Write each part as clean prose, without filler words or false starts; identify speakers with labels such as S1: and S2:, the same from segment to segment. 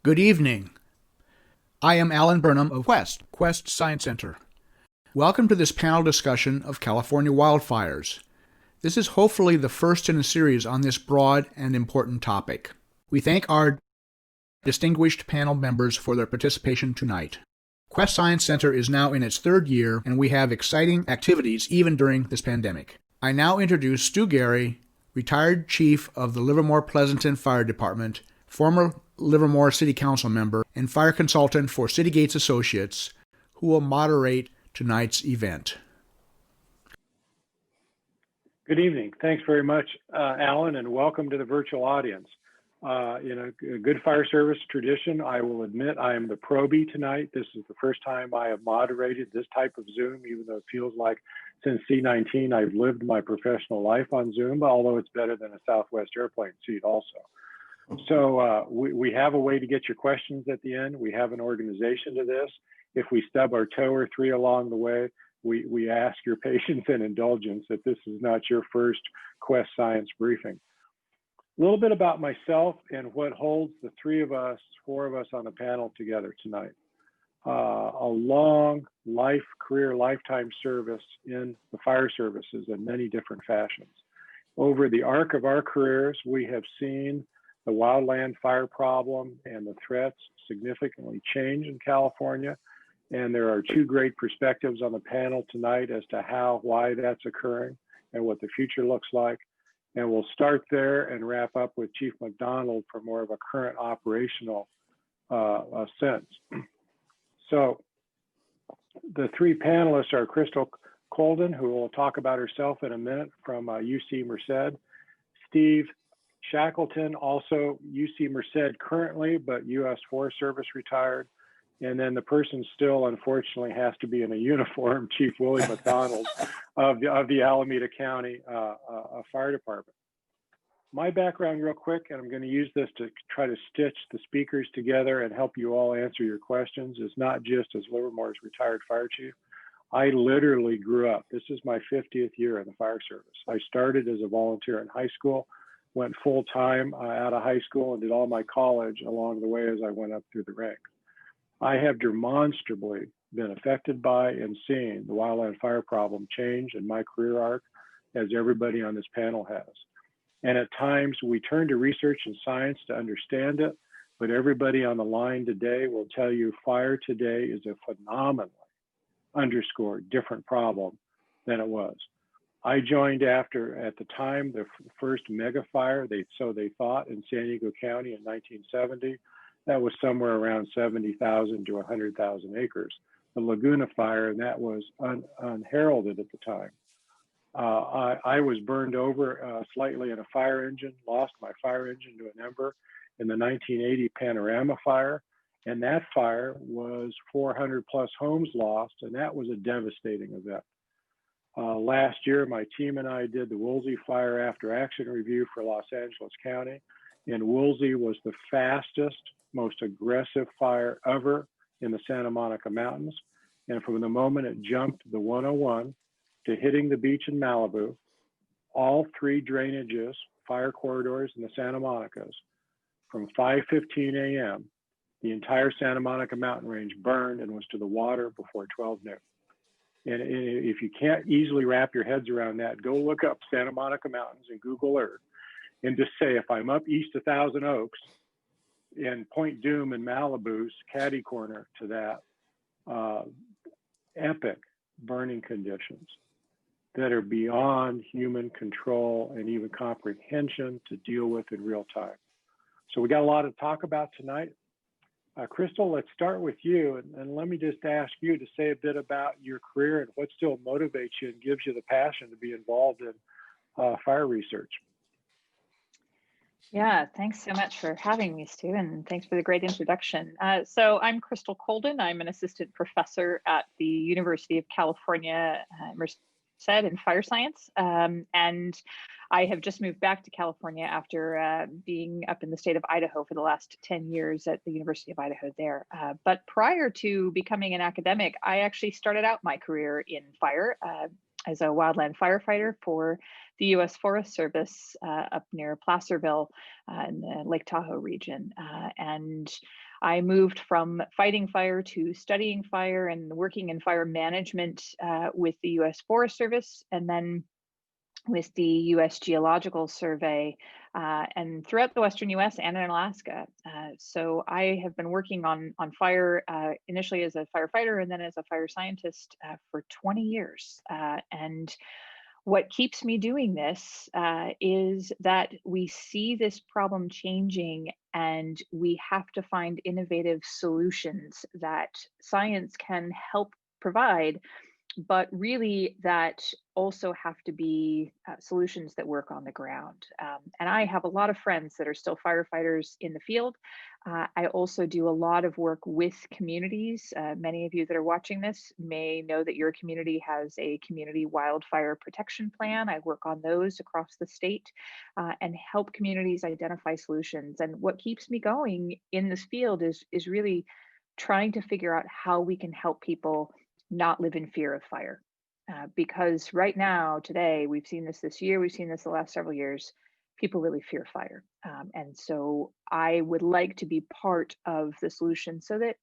S1: Good evening. I am Alan Burnham of Quest Science Center. Welcome to this panel discussion of California wildfires. This is hopefully the first in a series on this broad and important topic. We thank our distinguished panel members for their participation tonight. Quest Science Center is now in its third year, and we have exciting activities even during this pandemic. I now introduce Stu Gary, retired chief of the Livermore-Pleasanton Fire Department, former Livermore City Council member, and fire consultant for City Gates Associates, who will moderate tonight's event.
S2: Good evening. Thanks very much, Alan, and welcome to the virtual audience. In a good fire service tradition, I will admit I am the probie tonight. This is the first time I have moderated this type of Zoom, even though it feels like since C19 I've lived my professional life on Zoom, although it's better than a Southwest airplane seat also. So we have a way to get your questions at the end. We have an organization to this. If we stub our toe or three along the way, we ask your patience and indulgence that this is not your first Quest Science briefing. A little bit about myself and what holds the four of us on the panel together tonight. A long lifetime service in the fire services in many different fashions. Over the arc of our careers, we have seen the wildland fire problem and the threats significantly change in California. And there are two great perspectives on the panel tonight as to why that's occurring and what the future looks like. And we'll start there and wrap up with Chief McDonald for more of a current operational sense. So the three panelists are Crystal Colden, who will talk about herself in a minute, from UC Merced. Steve Shackleton, also UC Merced currently, but US Forest Service retired. And then the person still, unfortunately, has to be in a uniform, Chief Willie McDonald of the Alameda County Fire Department. My background real quick, and I'm going to use this to try to stitch the speakers together and help you all answer your questions, is not just as Livermore's retired fire chief. I literally grew up. This is my 50th year in the fire service. I started as a volunteer in high school, went full-time out of high school, and did all my college along the way as I went up through the ranks. I have demonstrably been affected by and seen the wildland fire problem change in my career arc, as everybody on this panel has. And at times we turn to research and science to understand it, but everybody on the line today will tell you fire today is a phenomenally underscored different problem than it was. I joined after, at the time, the first mega fire, so they thought, in San Diego County in 1970. That was somewhere around 70,000 to 100,000 acres. The Laguna fire, and that was unheralded at the time. I was burned over slightly in a fire engine, lost my fire engine to an ember in the 1980 Panorama fire. And that fire was 400 plus homes lost, and that was a devastating event. Last year, my team and I did the Woolsey Fire After Action Review for Los Angeles County, and Woolsey was the fastest, most aggressive fire ever in the Santa Monica Mountains. And from the moment it jumped the 101 to hitting the beach in Malibu, all three drainages, fire corridors in the Santa Monicas, from 5:15 a.m., the entire Santa Monica mountain range burned and was to the water before 12 noon. And if you can't easily wrap your heads around that, go look up Santa Monica Mountains in Google Earth and just say, if I'm up east of Thousand Oaks and Point Doom and Malibu's catty corner to that, epic burning conditions that are beyond human control and even comprehension to deal with in real time. So we got a lot to talk about tonight. Crystal, let's start with you, and let me just ask you to say a bit about your career and what still motivates you and gives you the passion to be involved in fire research.
S3: Yeah, thanks so much for having me, Stu, and thanks for the great introduction. So I'm Crystal Colden. I'm an assistant professor at the University of California, Merced in fire science, and I have just moved back to California after being up in the state of Idaho for the last 10 years at the University of Idaho there. But prior to becoming an academic, I actually started out my career in fire as a wildland firefighter for the US Forest Service up near Placerville in the Lake Tahoe region. And I moved from fighting fire to studying fire and working in fire management with the US Forest Service, and then with the US Geological Survey, and throughout the Western US and in Alaska. So I have been working on fire initially as a firefighter and then as a fire scientist for 20 years. And what keeps me doing this is that we see this problem changing and we have to find innovative solutions that science can help provide, but really that also have to be solutions that work on the ground. And I have a lot of friends that are still firefighters in the field. I also do a lot of work with communities. Many of you that are watching this may know that your community has a community wildfire protection plan. I work on those across the state and help communities identify solutions. And what keeps me going in this field is really trying to figure out how we can help people not live in fear of fire. Because right now, today, we've seen this year, we've seen this the last several years, people really fear fire. And so I would like to be part of the solution so that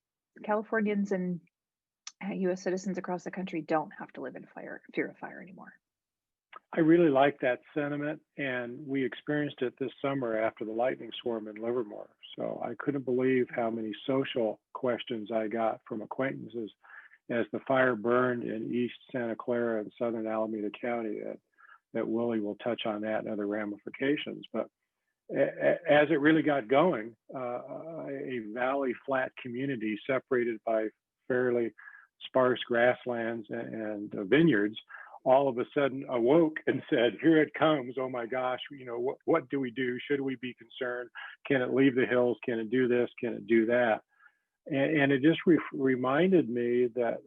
S3: Californians and US citizens across the country don't have to live in fear of fire anymore.
S2: I really like that sentiment, and we experienced it this summer after the lightning storm in Livermore. So I couldn't believe how many social questions I got from acquaintances as the fire burned in East Santa Clara and Southern Alameda County. That Willie will touch on that and other ramifications. But as it really got going, a valley flat community separated by fairly sparse grasslands and vineyards all of a sudden awoke and said, here it comes. Oh my gosh, what do we do? Should we be concerned? Can it leave the hills? Can it do this? Can it do that? And it just reminded me that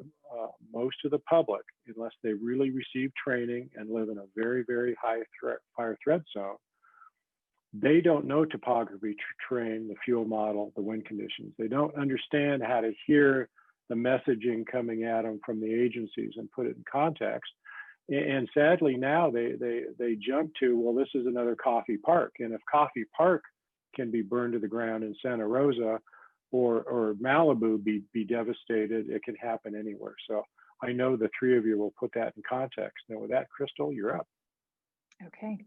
S2: most of the public, unless they really receive training and live in a very, very high fire threat zone, they don't know topography terrain, the fuel model, the wind conditions. They don't understand how to hear the messaging coming at them from the agencies and put it in context. And sadly now they jump to, well, this is another Coffey Park. And if Coffey Park can be burned to the ground in Santa Rosa, or Malibu be devastated, it can happen anywhere. So I know the three of you will put that in context. Now with that, Crystal, you're up.
S3: Okay.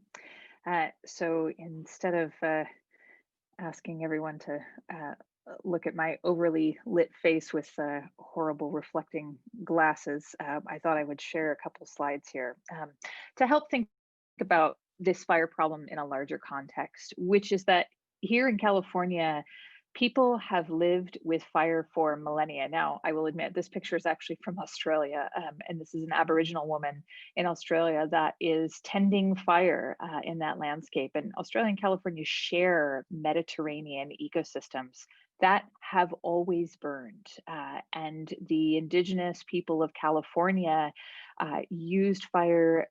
S3: So instead of asking everyone to look at my overly lit face with horrible reflecting glasses, I thought I would share a couple slides here to help think about this fire problem in a larger context, which is that here in California, people have lived with fire for millennia. Now, I will admit this picture is actually from Australia, and this is an Aboriginal woman in Australia that is tending fire in that landscape. And Australia and California share Mediterranean ecosystems that have always burned. And the indigenous people of California used fire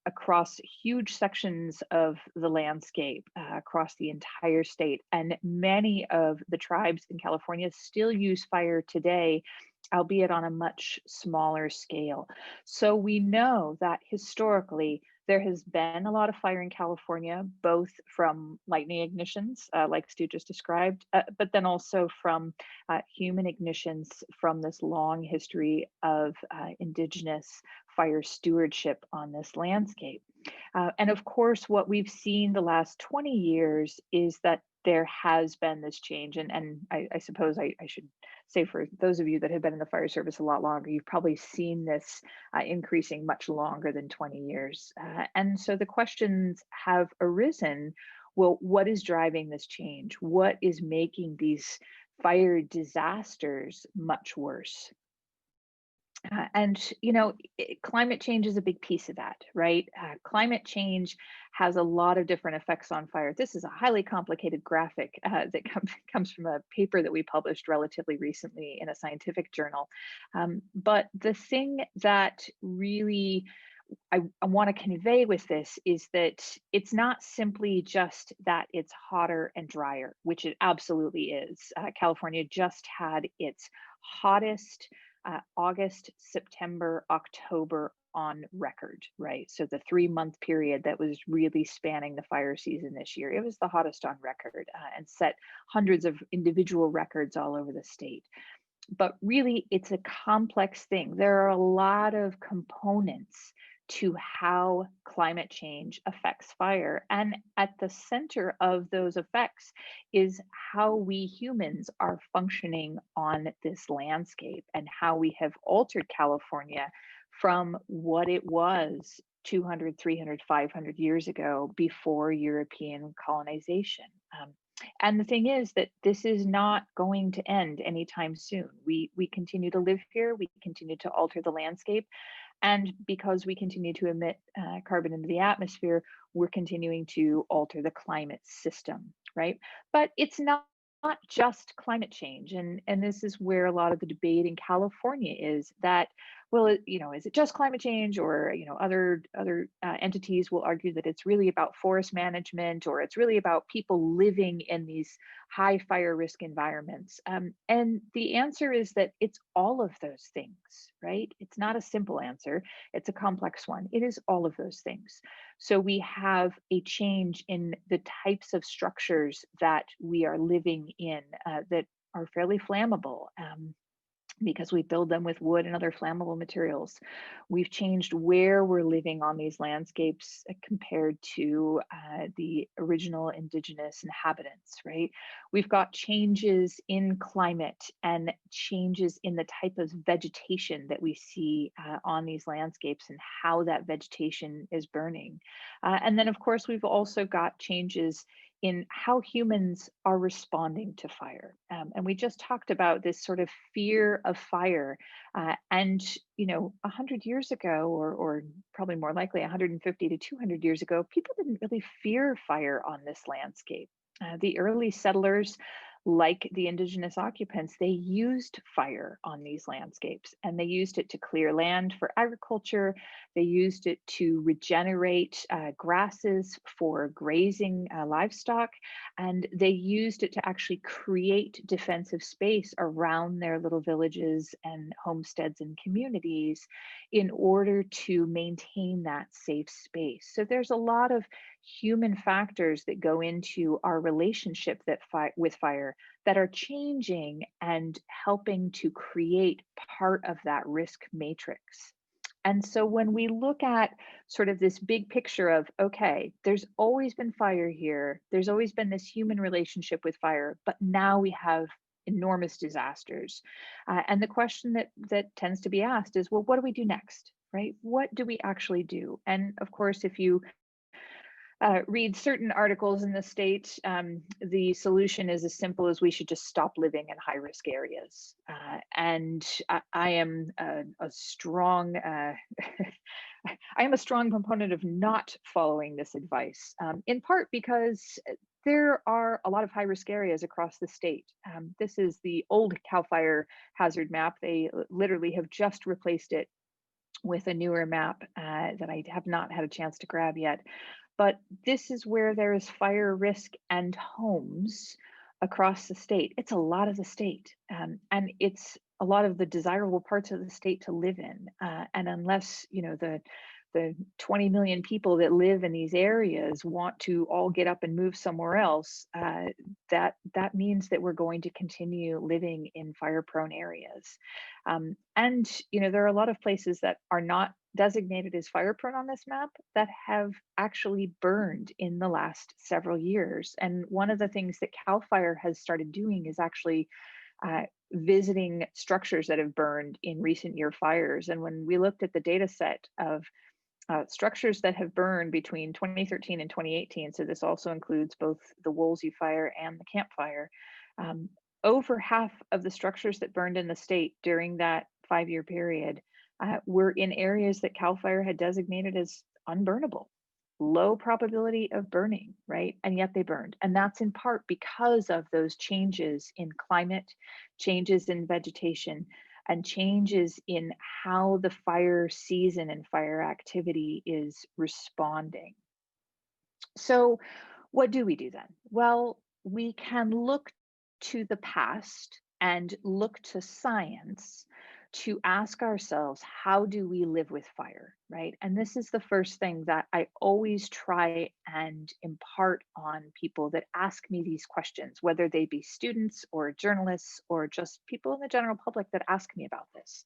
S3: across huge sections of the landscape across the entire state. And many of the tribes in California still use fire today, albeit on a much smaller scale. So we know that historically there has been a lot of fire in California, both from lightning ignitions, like Stu just described, but then also from human ignitions from this long history of indigenous fire stewardship on this landscape. And of course, what we've seen the last 20 years is that there has been this change. And I suppose I should say, for those of you that have been in the fire service a lot longer, you've probably seen this increasing much longer than 20 years. And so the questions have arisen, well, what is driving this change? What is making these fire disasters much worse? And climate change is a big piece of that, right? Climate change has a lot of different effects on fire. This is a highly complicated graphic that comes from a paper that we published relatively recently in a scientific journal. But the thing that really I want to convey with this is that it's not simply just that it's hotter and drier, which it absolutely is. California just had its hottest August, September, October on record, right? So the 3-month period that was really spanning the fire season this year, it was the hottest on record, and set hundreds of individual records all over the state. But really, it's a complex thing. There are a lot of components to how climate change affects fire. And at the center of those effects is how we humans are functioning on this landscape and how we have altered California from what it was 200, 300, 500 years ago before European colonization. And the thing is that this is not going to end anytime soon. We continue to live here, we continue to alter the landscape, and because we continue to emit carbon into the atmosphere, we're continuing to alter the climate system, right? But it's not just climate change, and this is where a lot of the debate in California is that, well, is it just climate change, or other entities will argue that it's really about forest management, or it's really about people living in these high fire risk environments. And the answer is that it's all of those things, right? It's not a simple answer, it's a complex one. It is all of those things. So we have a change in the types of structures that we are living in, that are fairly flammable. Because we build them with wood and other flammable materials. We've changed where we're living on these landscapes compared to the original indigenous inhabitants, right? We've got changes in climate and changes in the type of vegetation that we see on these landscapes and how that vegetation is burning. And then, of course, we've also got changes in how humans are responding to fire. And we just talked about this sort of fear of fire. And 100 years ago, or probably more likely 150 to 200 years ago, people didn't really fear fire on this landscape. The early settlers, like the indigenous occupants, they used fire on these landscapes, and they used it to clear land for agriculture. They used it to regenerate grasses for grazing livestock, and they used it to actually create defensive space around their little villages and homesteads and communities in order to maintain that safe space. So there's a lot of human factors that go into our relationship with fire that are changing and helping to create part of that risk matrix. And so when we look at sort of this big picture of, okay, there's always been fire here, there's always been this human relationship with fire, but now we have enormous disasters. And the question that tends to be asked is, well, what do we do next, right? What do we actually do? And of course, if you read certain articles in the state, the solution is as simple as we should just stop living in high risk areas. And I am a strong, I am a strong proponent of not following this advice, in part because there are a lot of high risk areas across the state. This is the old CAL FIRE hazard map. They literally have just replaced it with a newer map that I have not had a chance to grab yet. But this is where there is fire risk and homes across the state. It's a lot of the state, and it's a lot of the desirable parts of the state to live in. And unless the 20 million people that live in these areas want to all get up and move somewhere else, that means that we're going to continue living in fire-prone areas. And there are a lot of places that are not designated as fire prone on this map that have actually burned in the last several years. And one of the things that CAL FIRE has started doing is actually visiting structures that have burned in recent year fires. And when we looked at the data set of structures that have burned between 2013 and 2018, so this also includes both the Woolsey fire and the Camp Fire, over half of the structures that burned in the state during that 5-year period were in areas that CAL FIRE had designated as unburnable, low probability of burning, right? And yet they burned. And that's in part because of those changes in climate, changes in vegetation, and changes in how the fire season and fire activity is responding. So what do we do then? Well, we can look to the past and look to science to ask ourselves, how do we live with fire, right? And this is the first thing that I always try and impart on people that ask me these questions, whether they be students or journalists or just people in the general public that ask me about this.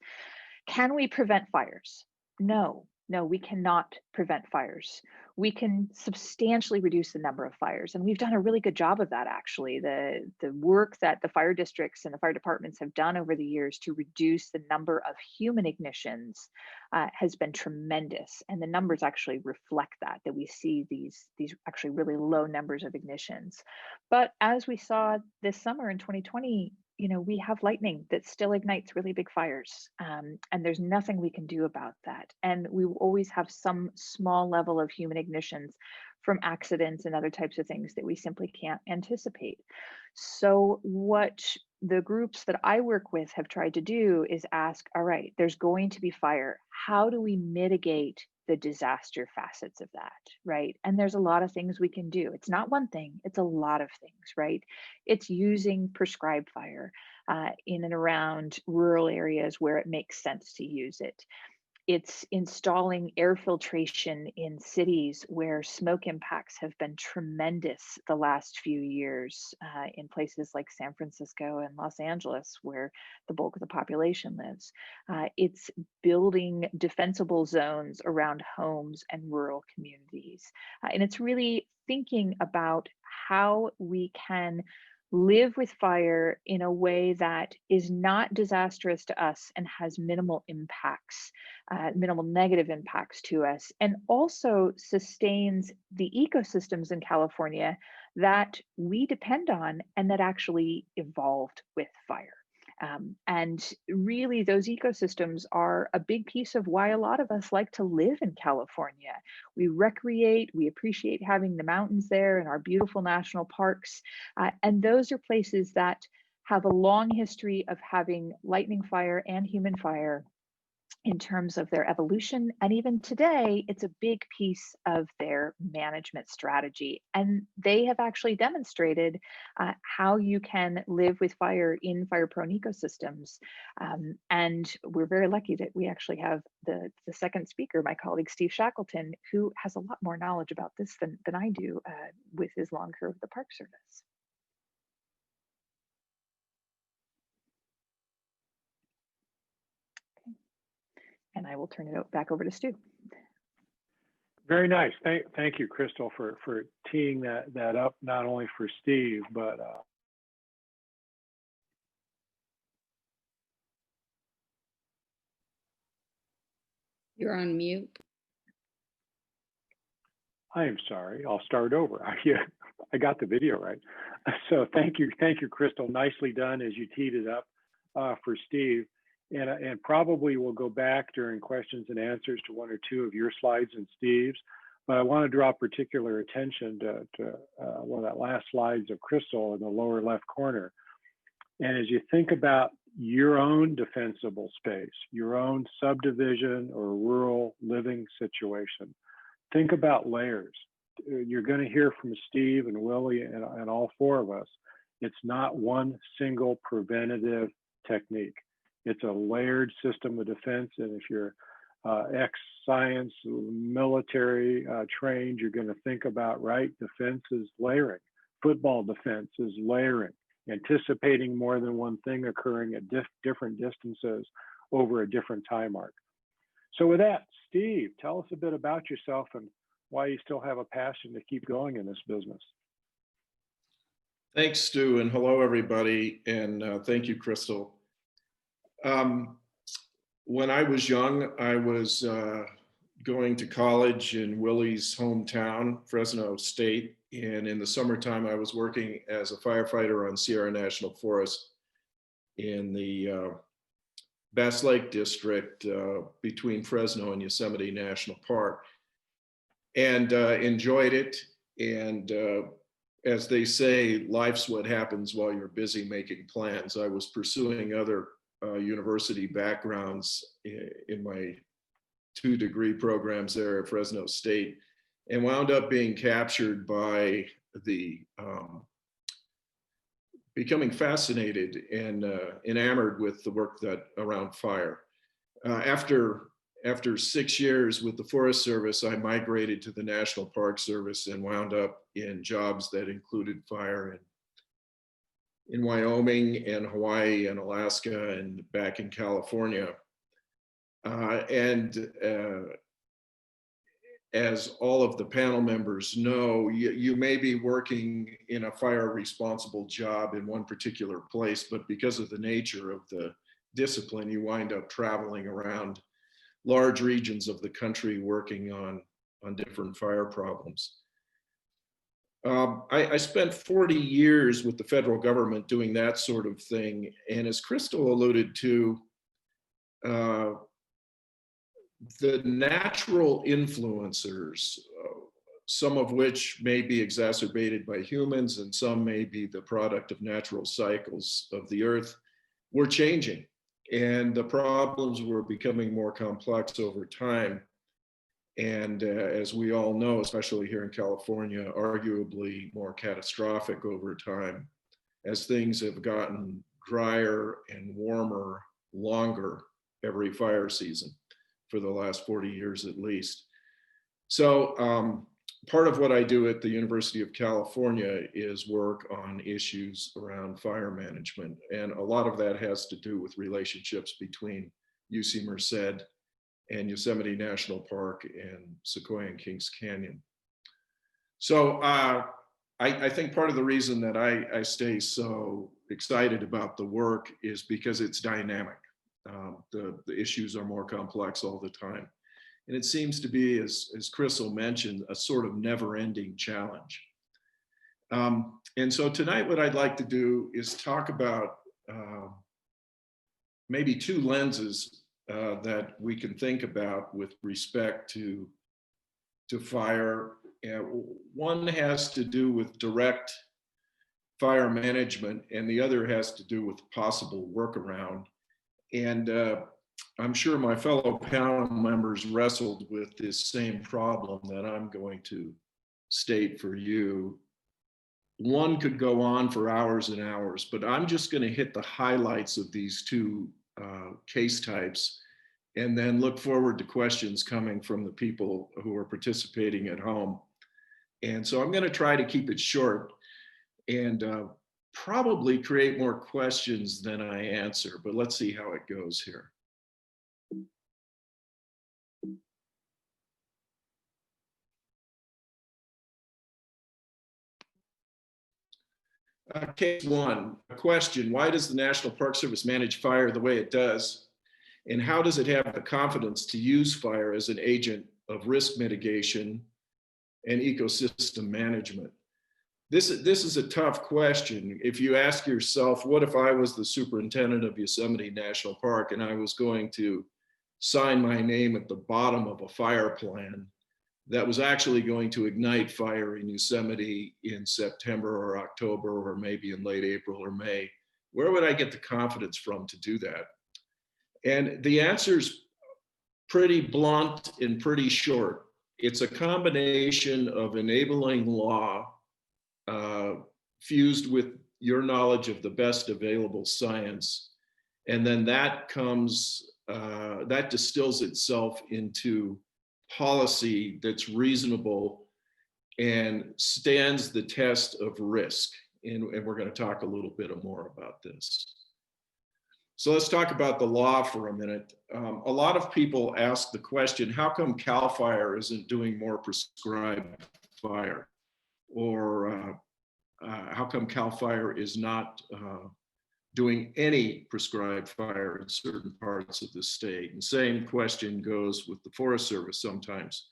S3: Can we prevent fires? No, no, we cannot prevent fires. We can substantially reduce the number of fires, and we've done a really good job of that, actually. The work that the fire districts and the fire departments have done over the years to reduce the number of human ignitions has been tremendous, and the numbers actually reflect that we see these actually really low numbers of ignitions. But as we saw this summer in 2020, we have lightning that still ignites really big fires, and there's nothing we can do about that. And we will always have some small level of human ignitions from accidents and other types of things that we simply can't anticipate. So what the groups that I work with have tried to do is ask, all right, there's going to be fire. How do we mitigate the disaster facets of that, right? And there's a lot of things we can do. It's not one thing, it's a lot of things, right? It's using prescribed fire in and around rural areas where it makes sense to use it. It's installing air filtration in cities where smoke impacts have been tremendous the last few years, in places like San Francisco and Los Angeles, where the bulk of the population lives. It's building defensible zones around homes and rural communities. And it's really thinking about how we can live with fire in a way that is not disastrous to us and has minimal impacts, minimal negative impacts to us, and also sustains the ecosystems in California that we depend on and that actually evolved with fire. And really, those ecosystems are a big piece of why a lot of us like to live in California. We recreate, we appreciate having the mountains there and our beautiful national parks. And those are places that have a long history of having lightning fire and human fire in terms of their evolution. And even today, it's a big piece of their management strategy. And they have actually demonstrated how you can live with fire in fire-prone ecosystems. And we're very lucky that we actually have the second speaker, my colleague Steve Shackleton, who has a lot more knowledge about this than I do with his long career with the Park Service. And I will turn it back over to Stu.
S2: Very nice. Thank you, Crystal, for teeing that up, not only for Steve, but
S4: You're on mute.
S2: I am sorry. I'll start over. I got the video right. So thank you, Crystal. Nicely done as you teed it up for Steve. And probably we'll go back during questions and answers to one or two of your slides and Steve's. But I want to draw particular attention to one of that last slides of Crystal in the lower left corner. And as you think about your own defensible space, your own subdivision or rural living situation, think about layers. You're going to hear from Steve and Willie and all four of us. It's not one single preventative technique. It's a layered system of defense. And if you're ex-science, military trained, you're going to think about, right, defense is layering. Football defense is layering, anticipating more than one thing occurring at different distances over a different time arc. So with that, Steve, tell us a bit about yourself and why you still have a passion to keep going in this business.
S5: Thanks, Stu, and hello, everybody, and thank you, Crystal. When I was young, I was going to college in Willie's hometown, Fresno State, and in the summertime, I was working as a firefighter on Sierra National Forest in the Bass Lake District between Fresno and Yosemite National Park, and enjoyed it. And as they say, life's what happens while you're busy making plans. I was pursuing other university backgrounds in my 2-degree programs there at Fresno State, and wound up being captured by the becoming fascinated and enamored with the work that around fire. After 6 years with the Forest Service, I migrated to the National Park Service and wound up in jobs that included fire in Wyoming and Hawaii and Alaska and back in California. As all of the panel members know, you may be working in a fire responsible job in one particular place, but because of the nature of the discipline, you wind up traveling around large regions of the country working on different fire problems. I spent 40 years with the federal government doing that sort of thing. And as Crystal alluded to, the natural influencers, some of which may be exacerbated by humans and some may be the product of natural cycles of the earth, were changing. And the problems were becoming more complex over time. And as we all know, especially here in California, arguably more catastrophic over time as things have gotten drier and warmer longer every fire season for the last 40 years at least. So part of what I do at the University of California is work on issues around fire management. And a lot of that has to do with relationships between UC Merced and Yosemite National Park and Sequoia and Kings Canyon. So I think part of the reason that I stay so excited about the work is because it's dynamic. The issues are more complex all the time. And it seems to be, as Crystal mentioned, a sort of never-ending challenge. And so tonight what I'd like to do is talk about maybe two lenses that we can think about with respect to fire. One has to do with direct fire management, and the other has to do with possible workaround. And I'm sure my fellow panel members wrestled with this same problem that I'm going to state for you. One could go on for hours and hours, but I'm just going to hit the highlights of these two case types and then look forward to questions coming from the people who are participating at home. And so I'm going to try to keep it short and probably create more questions than I answer, but let's see how it goes here. Case one, a question: why does the National Park Service manage fire the way it does? And how does it have the confidence to use fire as an agent of risk mitigation and ecosystem management? This is a tough question. If you ask yourself, what if I was the superintendent of Yosemite National Park and I was going to sign my name at the bottom of a fire plan that was actually going to ignite fire in Yosemite in September or October, or maybe in late April or May? Where would I get the confidence from to do that? And the answer's pretty blunt and pretty short. It's a combination of enabling law fused with your knowledge of the best available science. And then that distills itself into policy that's reasonable and stands the test of risk. And we're going to talk a little bit more about this. So let's talk about the law for a minute. A lot of people ask the question, how come CAL FIRE isn't doing more prescribed fire? Or how come CAL FIRE is not doing any prescribed fire in certain parts of the state? And same question goes with the Forest Service sometimes.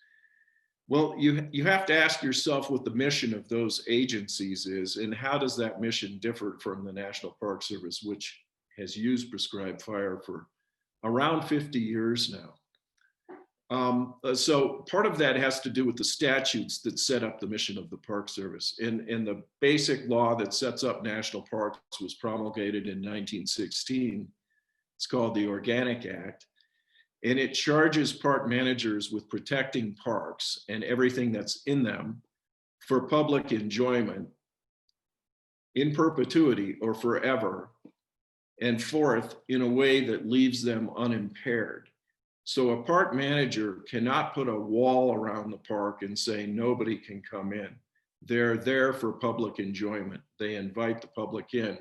S5: Well, you have to ask yourself what the mission of those agencies is, and how does that mission differ from the National Park Service, which has used prescribed fire for around 50 years now. So part of that has to do with the statutes that set up the mission of the Park Service. And the basic law that sets up national parks was promulgated in 1916. It's called the Organic Act. And it charges park managers with protecting parks and everything that's in them for public enjoyment in perpetuity or forever, and fourth, in a way that leaves them unimpaired. So a park manager cannot put a wall around the park and say nobody can come in. They're there for public enjoyment. They invite the public in.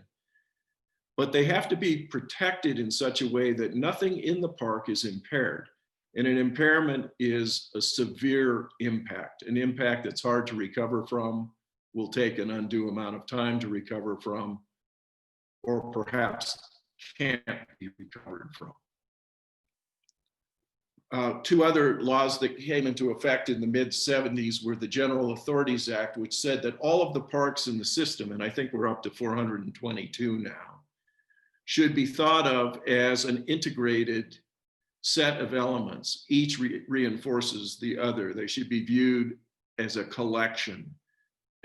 S5: But they have to be protected in such a way that nothing in the park is impaired. And an impairment is a severe impact, an impact that's hard to recover from, will take an undue amount of time to recover from, or perhaps can't be recovered from. Two other laws that came into effect in the mid-70s were the General Authorities Act, which said that all of the parks in the system, and I think we're up to 422 now, should be thought of as an integrated set of elements. Each reinforces the other. They should be viewed as a collection.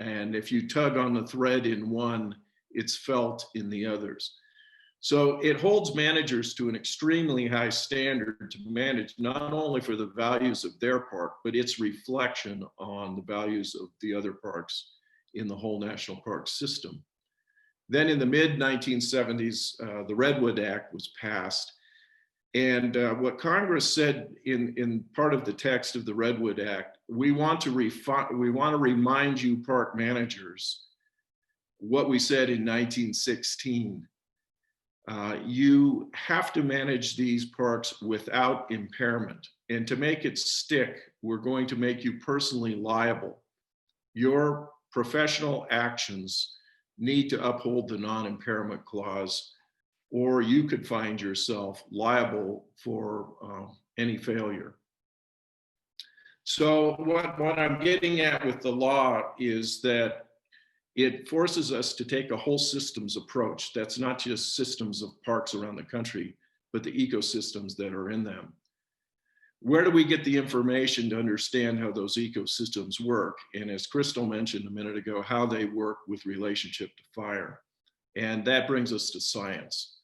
S5: And if you tug on the thread in one, it's felt in the others. So it holds managers to an extremely high standard to manage not only for the values of their park, but its reflection on the values of the other parks in the whole national park system. Then in the mid-1970s, the Redwood Act was passed. And what Congress said in part of the text of the Redwood Act, we want to remind you park managers what we said in 1916. You have to manage these parks without impairment. And to make it stick, we're going to make you personally liable. Your professional actions need to uphold the non-impairment clause, or you could find yourself liable for any failure. So what I'm getting at with the law is that it forces us to take a whole systems approach. That's not just systems of parks around the country, but the ecosystems that are in them. Where do we get the information to understand how those ecosystems work? And as Crystal mentioned a minute ago, how they work with relationship to fire. And that brings us to science.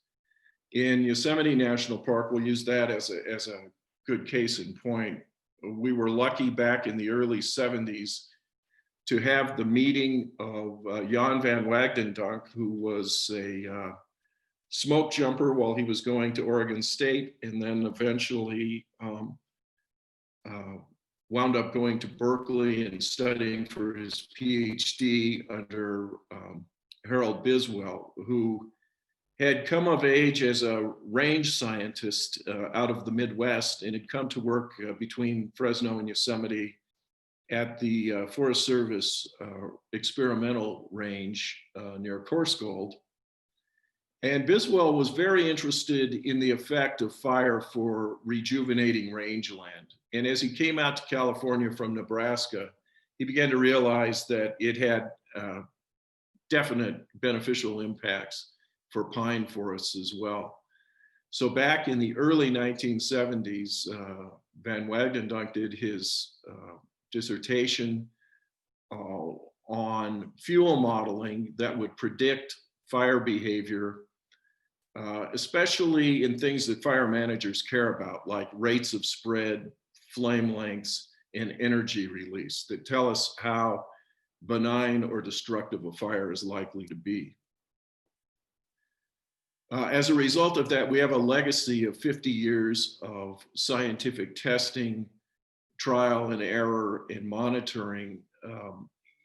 S5: In Yosemite National Park, we'll use that as a good case in point. We were lucky back in the early 70s to have the meeting of Jan van Wagdendonk, who was a smoke jumper while he was going to Oregon State, and then eventually wound up going to Berkeley and studying for his PhD under Harold Biswell, who had come of age as a range scientist out of the Midwest and had come to work between Fresno and Yosemite at the Forest Service experimental range near Coarsegold. And Biswell was very interested in the effect of fire for rejuvenating rangeland. And as he came out to California from Nebraska, he began to realize that it had definite beneficial impacts for pine forests as well. So back in the early 1970s, Van Wagdendonk did his dissertation on fuel modeling that would predict fire behavior, especially in things that fire managers care about, like rates of spread, flame lengths, and energy release that tell us how benign or destructive a fire is likely to be. As a result of that, we have a legacy of 50 years of scientific testing, trial and error, and monitoring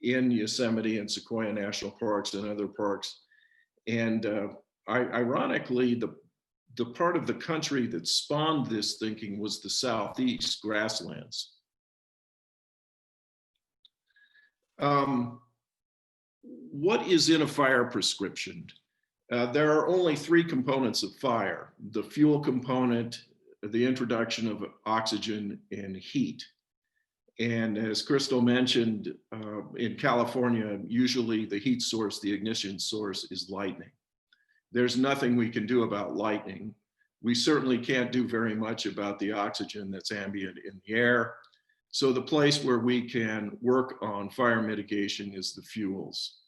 S5: in Yosemite and Sequoia National Parks and other parks. And ironically, the part of the country that spawned this thinking was the Southeast grasslands. What is in a fire prescription? There are only three components of fire: the fuel component, the introduction of oxygen, and heat. And as Crystal mentioned, in California, usually the heat source, the ignition source, is lightning. There's nothing we can do about lightning. We certainly can't do very much about the oxygen that's ambient in the air. So the place where we can work on fire mitigation is the fuels.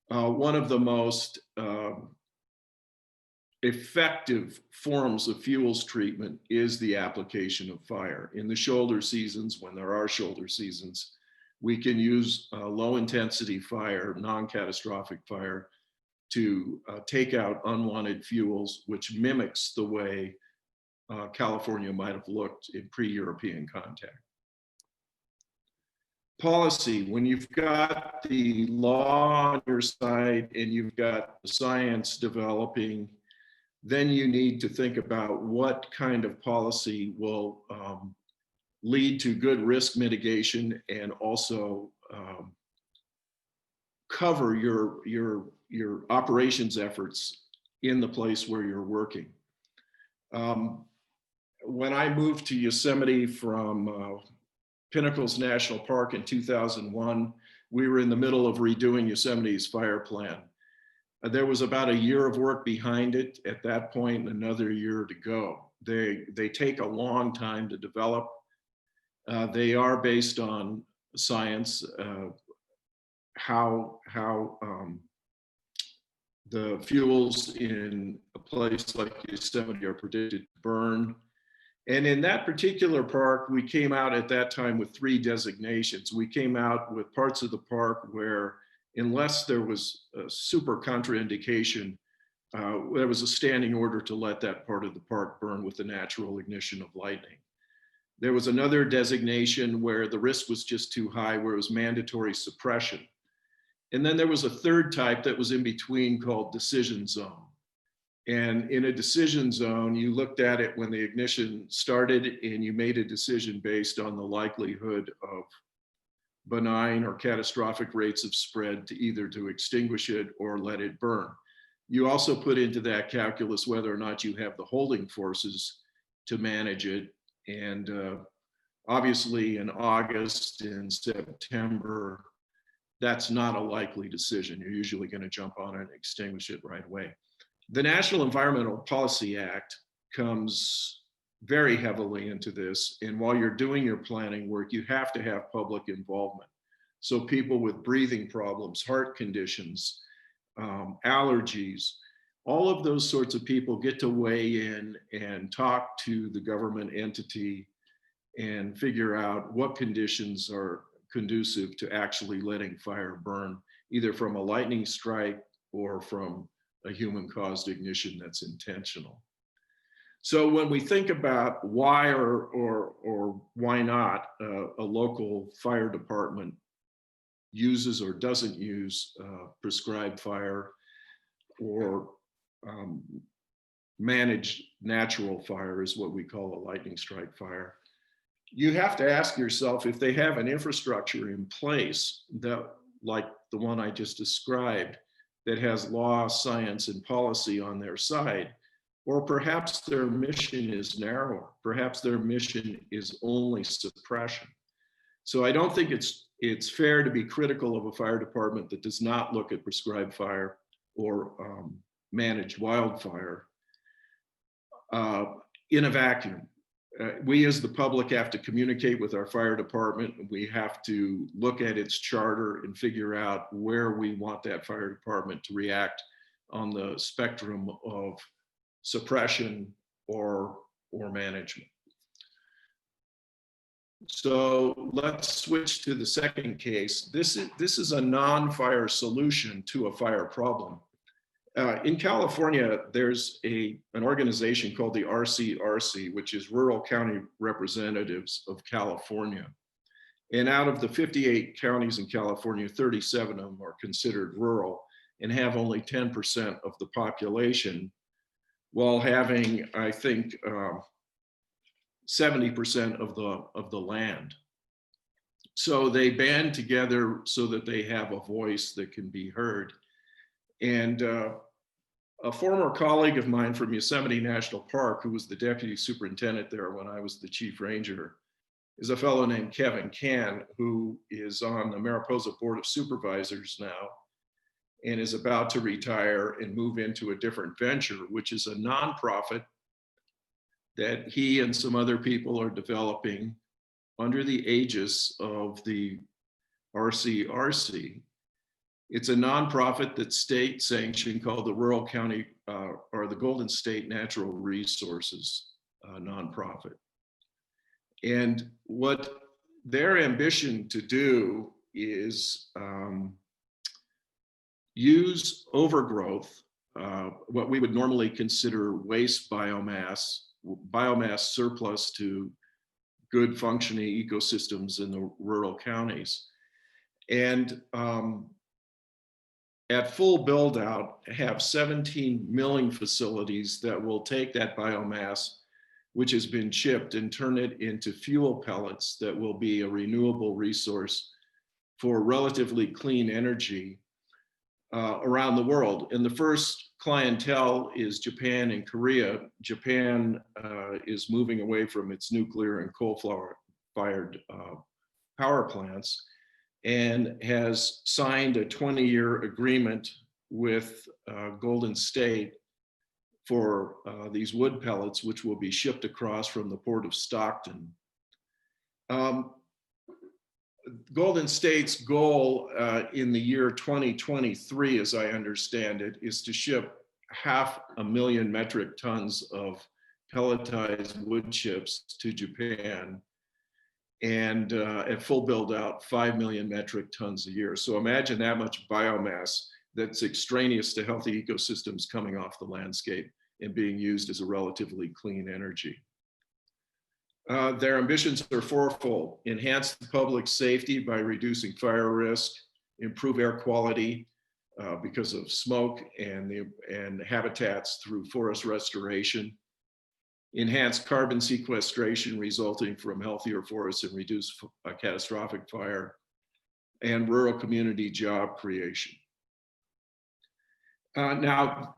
S5: One of the most effective forms of fuels treatment is the application of fire. In the shoulder seasons, when there are shoulder seasons, We can use low intensity fire, non-catastrophic fire, to take out unwanted fuels, which mimics the way California might have looked in pre-European contact. Policy, when you've got the law on your side and you've got the science developing, then you need to think about what kind of policy will lead to good risk mitigation and also cover your operations efforts in the place where you're working. When I moved to Yosemite from Pinnacles National Park in 2001, we were in the middle of redoing Yosemite's fire plan. There was about a year of work behind it at that point, and another year to go. They take a long time to develop. They are based on science, how the fuels in a place like Yosemite are predicted to burn. And in that particular park, we came out at that time with 3 designations. We came out with parts of the park where, unless there was a super contraindication, there was a standing order to let that part of the park burn with the natural ignition of lightning. There was another designation where the risk was just too high, where it was mandatory suppression. And then there was a third type that was in between called decision zone. And in a decision zone, you looked at it when the ignition started and you made a decision based on the likelihood of benign or catastrophic rates of spread to either to extinguish it or let it burn. You also put into that calculus whether or not you have the holding forces to manage it. And obviously in August and September, that's not a likely decision. You're usually going to jump on it and extinguish it right away. The National Environmental Policy Act comes very heavily into this. And while you're doing your planning work, you have to have public involvement. So people with breathing problems, heart conditions, allergies, all of those sorts of people get to weigh in and talk to the government entity and figure out what conditions are conducive to actually letting fire burn, either from a lightning strike or from a human-caused ignition that's intentional. So when we think about why or why not a local fire department uses or doesn't use prescribed fire or managed natural fire, is what we call a lightning strike fire, you have to ask yourself if they have an infrastructure in place that, like the one I just described, that has law, science, and policy on their side, or perhaps their mission is narrower. Perhaps their mission is only suppression. So I don't think it's fair to be critical of a fire department that does not look at prescribed fire or managed wildfire in a vacuum. We as the public have to communicate with our fire department. We have to look at its charter and figure out where we want that fire department to react on the spectrum of suppression or management. So let's switch to the second case. This is a non-fire solution to a fire problem. In California, there's an organization called the RCRC, which is Rural County Representatives of California. And out of the 58 counties in California, 37 of them are considered rural and have only 10% of the population, while having, I think, 70% of the land. So they band together so that they have a voice that can be heard. And a former colleague of mine from Yosemite National Park, who was the deputy superintendent there when I was the chief ranger, is a fellow named Kevin Can, who is on the Mariposa Board of Supervisors now and is about to retire and move into a different venture, which is a nonprofit that he and some other people are developing under the aegis of the RCRC. It's a nonprofit that's state sanctioned called the Rural County or the Golden State Natural Resources nonprofit. And what their ambition to do is use overgrowth, what we would normally consider waste biomass surplus to good functioning ecosystems in the rural counties. And at full build out, have 17 milling facilities that will take that biomass, which has been chipped, and turn it into fuel pellets that will be a renewable resource for relatively clean energy around the world. And the first clientele is Japan and Korea. Japan is moving away from its nuclear and coal-fired power plants, and has signed a 20-year agreement with Golden State for these wood pellets, which will be shipped across from the port of Stockton. Golden State's goal in the year 2023, as I understand it, is to ship 500,000 metric tons of pelletized wood chips to Japan, and at full build out, 5 million metric tons a year. So imagine that much biomass that's extraneous to healthy ecosystems coming off the landscape and being used as a relatively clean energy. Their ambitions are fourfold: enhance the public safety by reducing fire risk, improve air quality because of smoke and habitats through forest restoration, enhance carbon sequestration resulting from healthier forests and reduce catastrophic fire, and rural community job creation. Now,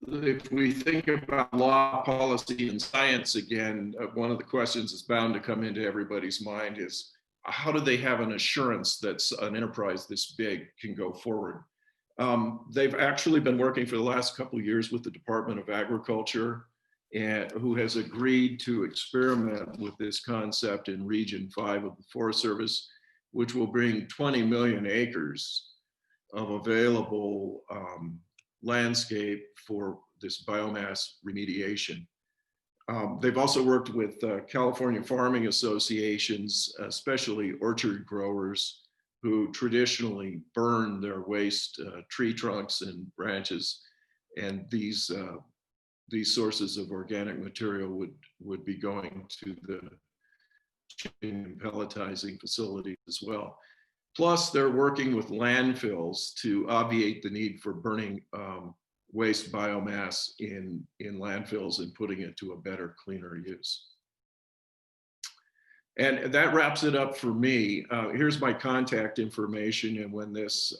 S5: if we think about law, policy, and science again, one of the questions that's bound to come into everybody's mind is, how do they have an assurance that an enterprise this big can go forward? They've actually been working for the last couple of years with the Department of Agriculture, and who has agreed to experiment with this concept in Region 5 of the Forest Service, which will bring 20 million acres of available landscape for this biomass remediation. They've also worked with California farming associations, especially orchard growers, who traditionally burn their waste tree trunks and branches, and these sources of organic material would be going to the chipping and pelletizing facilities as well. Plus, they're working with landfills to obviate the need for burning waste biomass in landfills and putting it to a better, cleaner use. And that wraps it up for me. Here's my contact information, and when this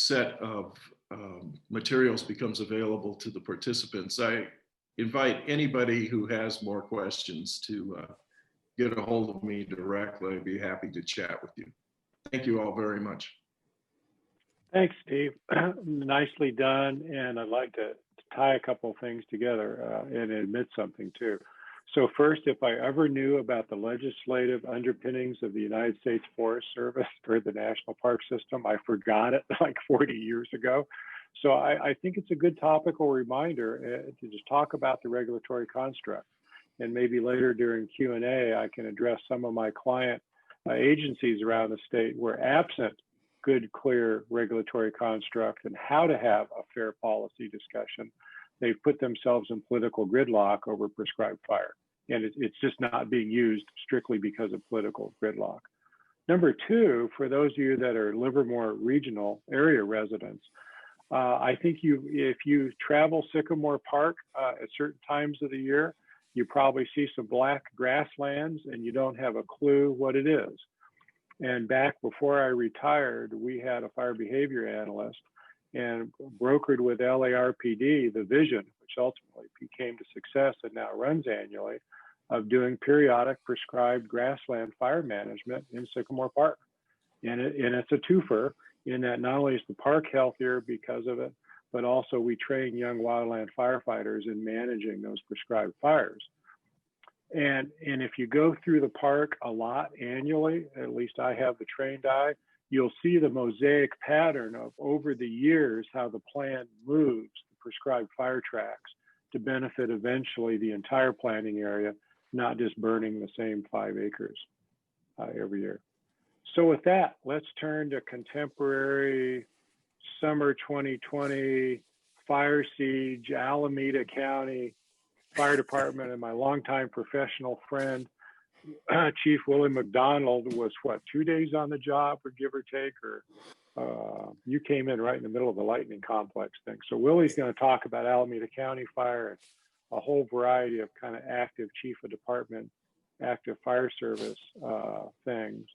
S5: set of materials becomes available to the participants, I invite anybody who has more questions to get a hold of me directly. I'd be happy to chat with you. Thank you all very much.
S2: Thanks, Steve. Nicely done. And I'd like to tie a couple of things together and admit something too. So first, if I ever knew about the legislative underpinnings of the United States Forest Service or the National Park System, I forgot it like 40 years ago. So I think it's a good topical reminder to just talk about the regulatory construct. And maybe later during Q&A, I can address some of my client agencies around the state where absent good, clear regulatory construct and how to have a fair policy discussion, they've put themselves in political gridlock over prescribed fire. And it's just not being used strictly because of political gridlock. Number two, for those of you that are Livermore regional area residents, I think if you travel Sycamore Park at certain times of the year, you probably see some black grasslands and you don't have a clue what it is. And back before I retired, we had a fire behavior analyst and brokered with LARPD the vision, which ultimately became to success and now runs annually, of doing periodic prescribed grassland fire management in Sycamore Park. And it's a twofer in that not only is the park healthier because of it, but also we train young wildland firefighters in managing those prescribed fires. And if you go through the park a lot annually, at least I have the trained eye, you'll see the mosaic pattern of over the years how the plan moves the prescribed fire tracks to benefit eventually the entire planting area not just burning the same 5 acres every year. So with that, let's turn to contemporary summer 2020 fire siege, Alameda County Fire Department, and my longtime professional friend, Chief Willie McDonald, was what, 2 days on the job, or give or take, or you came in right in the middle of the lightning complex thing. So Willie's going to talk about Alameda County Fire and a whole variety of kind of active chief of department, active fire service things.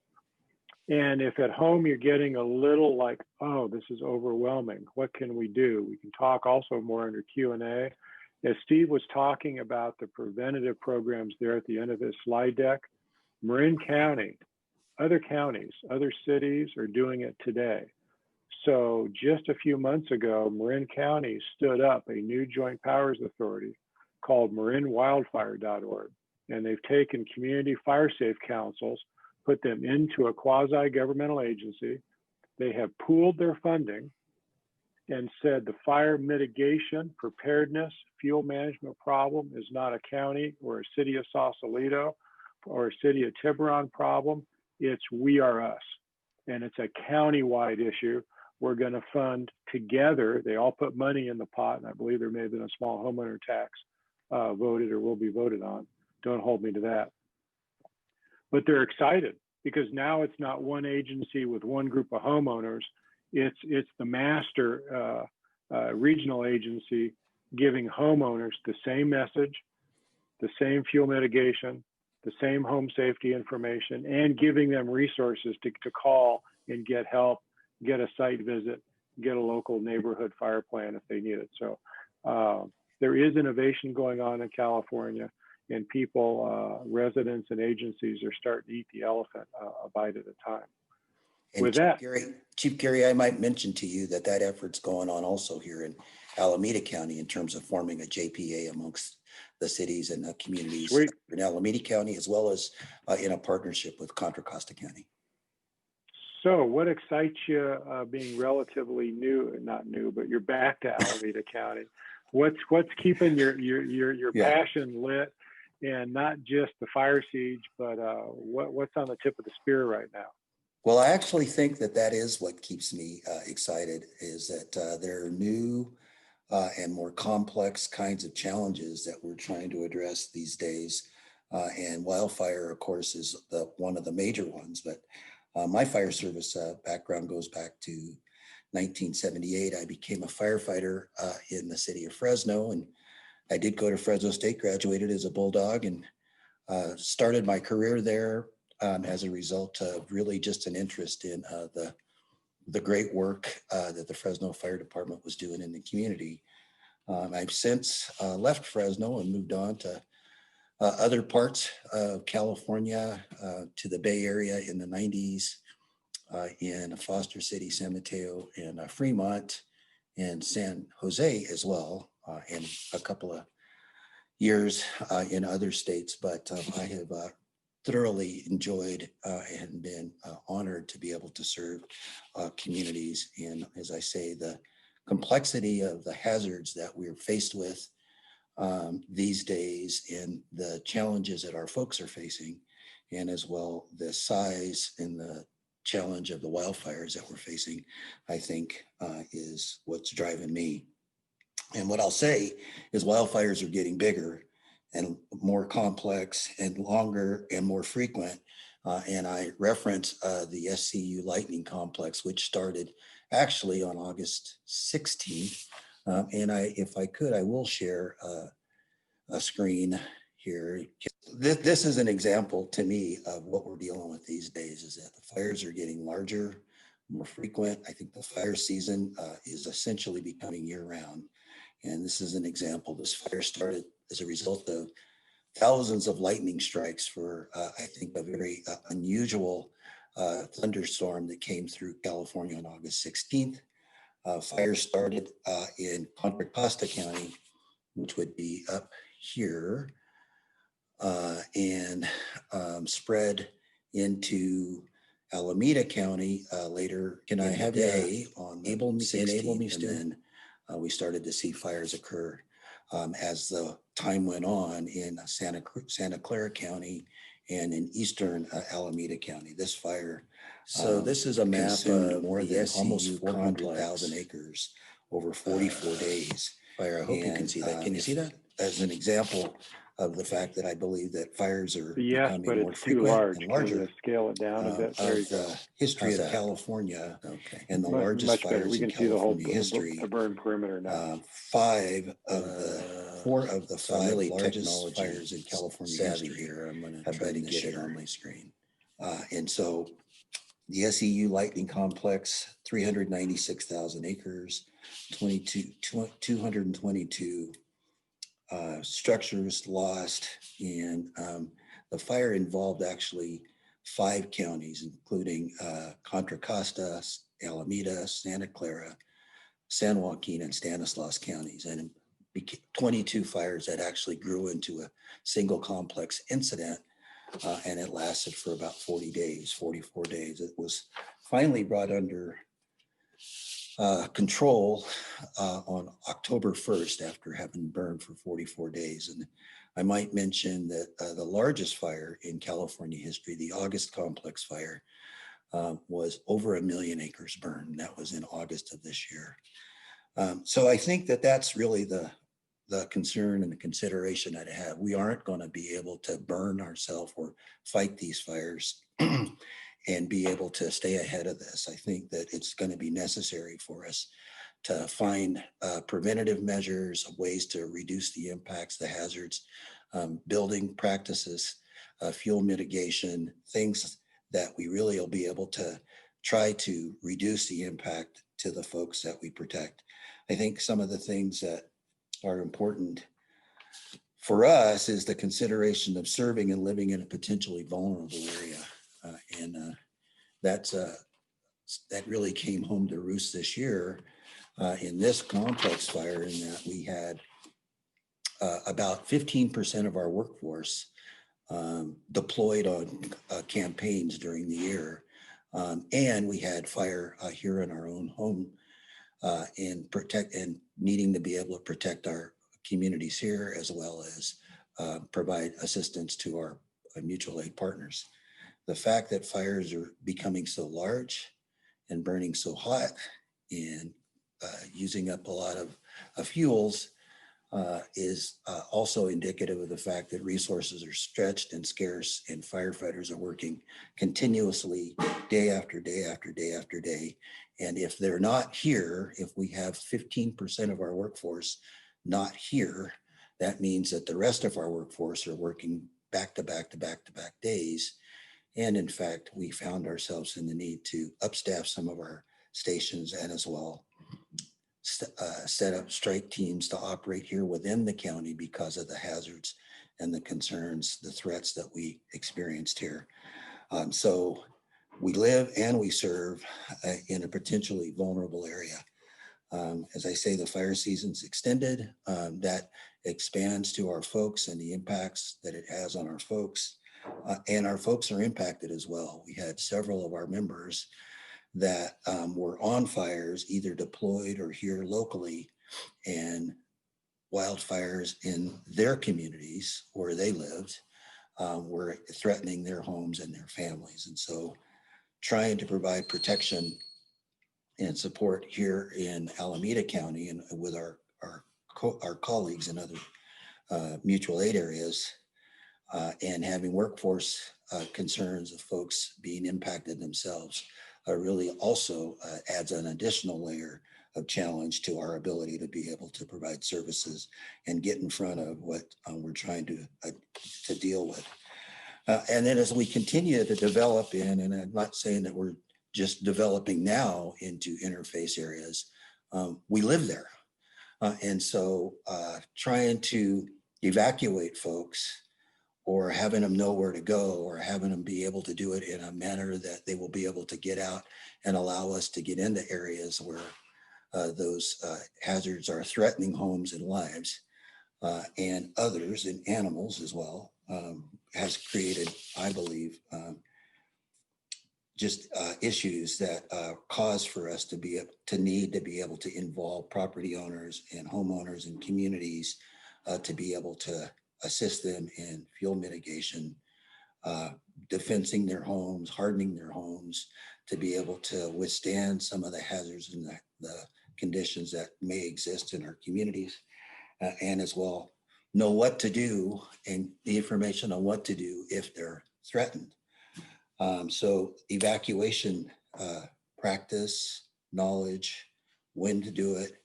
S2: And if at home you're getting a little like, oh, this is overwhelming, what can we do? We can talk also more under Q&A. As Steve was talking about the preventative programs there at the end of his slide deck, Marin County, other counties, other cities are doing it today. So just a few months ago, Marin County stood up a new joint powers authority called marinwildfire.org. And they've taken community fire safe councils, put them into a quasi-governmental agency. They have pooled their funding and said the fire mitigation, preparedness, fuel management problem is not a county or a city of Sausalito or a city of Tiburon problem. It's we are us. And it's a county-wide issue. We're going to fund together. They all put money in the pot, and I believe there may have been a small homeowner tax voted or will be voted on. Don't hold me to that. But they're excited because now it's not one agency with one group of homeowners. It's the master regional agency giving homeowners the same message, the same fuel mitigation, the same home safety information, and giving them resources to call and get help, get a site visit, get a local neighborhood fire plan if they need it. So there is innovation going on in California, and people, residents and agencies are starting to eat the elephant a bite at a time.
S6: And
S2: With that,
S6: Chief Gary, I might mention to you that effort's going on also here in Alameda County in terms of forming a JPA amongst the cities and the communities
S2: sweet.
S6: in Alameda County, as well as in a partnership with Contra Costa County.
S2: So what excites you being relatively new, not new, but you're back to Alameda County? What's keeping your passion lit, and not just the fire siege, but what's on the tip of the spear right now?
S6: Well, I actually think that is what keeps me excited, is that there are new and more complex kinds of challenges that we're trying to address these days. And wildfire, of course, is one of the major ones. But my fire service background goes back to 1978. I became a firefighter in the city of Fresno, and I did go to Fresno State, graduated as a Bulldog, and started my career there as a result of really just an interest in the great work that the Fresno Fire Department was doing in the community. I've since left Fresno and moved on to other parts of California, to the Bay Area in the 90s, in Foster City, San Mateo, and Fremont, and San Jose as well, and a couple of years in other states. But I have thoroughly enjoyed and been honored to be able to serve communities. And as I say, the complexity of the hazards that we're faced with these days, and the challenges that our folks are facing, and as well the size and the challenge of the wildfires that we're facing, I think is what's driving me. And what I'll say is wildfires are getting bigger and more complex and longer and more frequent. And I reference the SCU lightning complex, which started actually on August 16th. And if I could, I will share a screen here. This is an example to me of what we're dealing with these days, is that the fires are getting larger, more frequent. I think the fire season is essentially becoming year-round. And this is an example. This fire started as a result of thousands of lightning strikes for, I think, a very unusual thunderstorm that came through California on August 16th. Fire started in Contra Costa County, which would be up here, and spread into Alameda County later. Can I have a on enable me, and then we started to see fires occur as the time went on in Santa Clara County and in eastern Alameda County. This fire, so this is a map of more than almost 400,000 acres over 44 days. Fire, I hope you can see that. Can you see that? As an example of the fact that I believe that fires are
S2: Yes,
S6: becoming
S2: but
S6: more
S2: it's too
S6: frequent
S2: large.
S6: and
S2: Can
S6: larger
S2: you scale it down a bit? There you
S6: of
S2: go.
S6: the history
S7: How's
S6: of
S7: that?
S6: California and the
S2: Much
S6: largest
S2: better.
S6: fires
S2: We
S6: in
S2: can see the whole
S6: California history.
S2: the burn perimeter now.
S6: Four of the
S7: So I'm
S6: five
S7: really
S6: largest
S7: technology
S6: fires in California
S7: savvy
S6: history
S7: here. I'm going to
S6: have
S7: try to
S6: been
S7: get
S6: this
S7: it on
S6: year.
S7: my screen.
S6: And so the SEU Lightning Complex, 396,000 acres, 222 structures lost. And the fire involved actually 5 counties, including Contra Costa, Alameda, Santa Clara, San Joaquin, and Stanislaus counties. And 22 fires that actually grew into a single complex incident. And it lasted for about 40 days, 44 days. It was finally brought under control on October 1st after having burned for 44 days. And I might mention that the largest fire in California history, the August Complex fire, was over 1 million acres burned. That was in August of this year. So I think that that's really the concern and the consideration that I have. We aren't going to be able to burn ourselves or fight these fires and be able to stay ahead of this. I think that it's going to be necessary for us to find preventative measures, ways to reduce the impacts, the hazards, building practices, fuel mitigation, things that we really will be able to try to reduce the impact to the folks that we protect. I think some of the things that are important for us is the consideration of serving and living in a potentially vulnerable area. That really came home to roost this year in this complex fire, in that we had about 15% of our workforce deployed on campaigns during the year. And we had fire here in our own home and needing to be able to protect our communities here, as well as provide assistance to our mutual aid partners. The fact that fires are becoming so large and burning so hot and using up a lot of fuels is also indicative of the fact that resources are stretched and scarce, and firefighters are working continuously day after day after day after day. And if they're not here, if we have 15% of our workforce not here, that means that the rest of our workforce are working back to back to back to back days. And in fact, we found ourselves in the need to upstaff some of our stations, and as well set up strike teams to operate here within the county because of the hazards and the concerns, the threats that we experienced here. So we live and we serve in a potentially vulnerable area. As I say, the fire season's extended. That expands to our folks and the impacts that it has on our folks. And our folks are impacted as well. We had several of our members that were on fires, either deployed or here locally, and wildfires in their communities where they lived were threatening their homes and their families. And so trying to provide protection and support here in Alameda County and with our colleagues in other mutual aid areas, and having workforce concerns of folks being impacted themselves really also adds an additional layer of challenge to our ability to be able to provide services and get in front of what we're trying to deal with. And then as we continue to develop in, and I'm not saying that we're just developing now into interface areas, we live there. And so trying to evacuate folks or having them know where to go, or having them be able to do it in a manner that they will be able to get out and allow us to get into areas where those hazards are threatening homes and lives and others, and animals as well, has created, I believe, just issues that cause for us to need to be able to involve property owners and homeowners and communities to be able to assist them in fuel mitigation, defensing their homes, hardening their homes, to be able to withstand some of the hazards and the conditions that may exist in our communities, and as well know what to do and the information on what to do if they're threatened. So evacuation practice, knowledge, when to do it,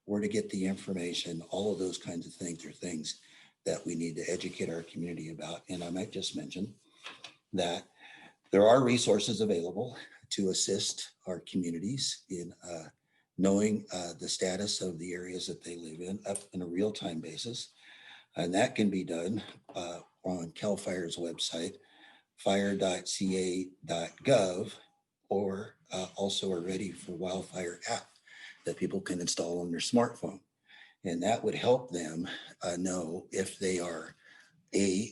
S6: where to get the information, all of those kinds of things are things that we need to educate our community about. And I might just mention that there are resources available to assist our communities in knowing the status of the areas that they live in up in a real-time basis. And that can be done on CAL FIRE's website, fire.ca.gov, or also a Ready for Wildfire app that people can install on their smartphone. And that would help them know if they are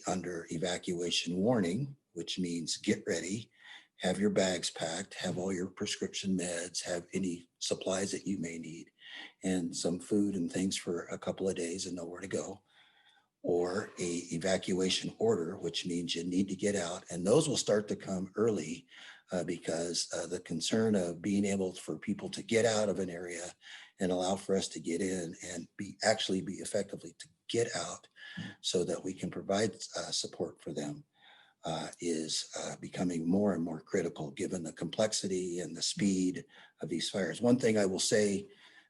S6: under evacuation warning, which means get ready, have your bags packed, have all your prescription meds, have any supplies that you may need, and some food and things for a couple of days and know where to go. Or a evacuation order, which means you need to get out. And those will start to come early because the concern of being able for people to get out of an area and allow for us to get in and actually be effectively to get out so that we can provide support for them is becoming more and more critical given the complexity and the speed of these fires. One thing I will say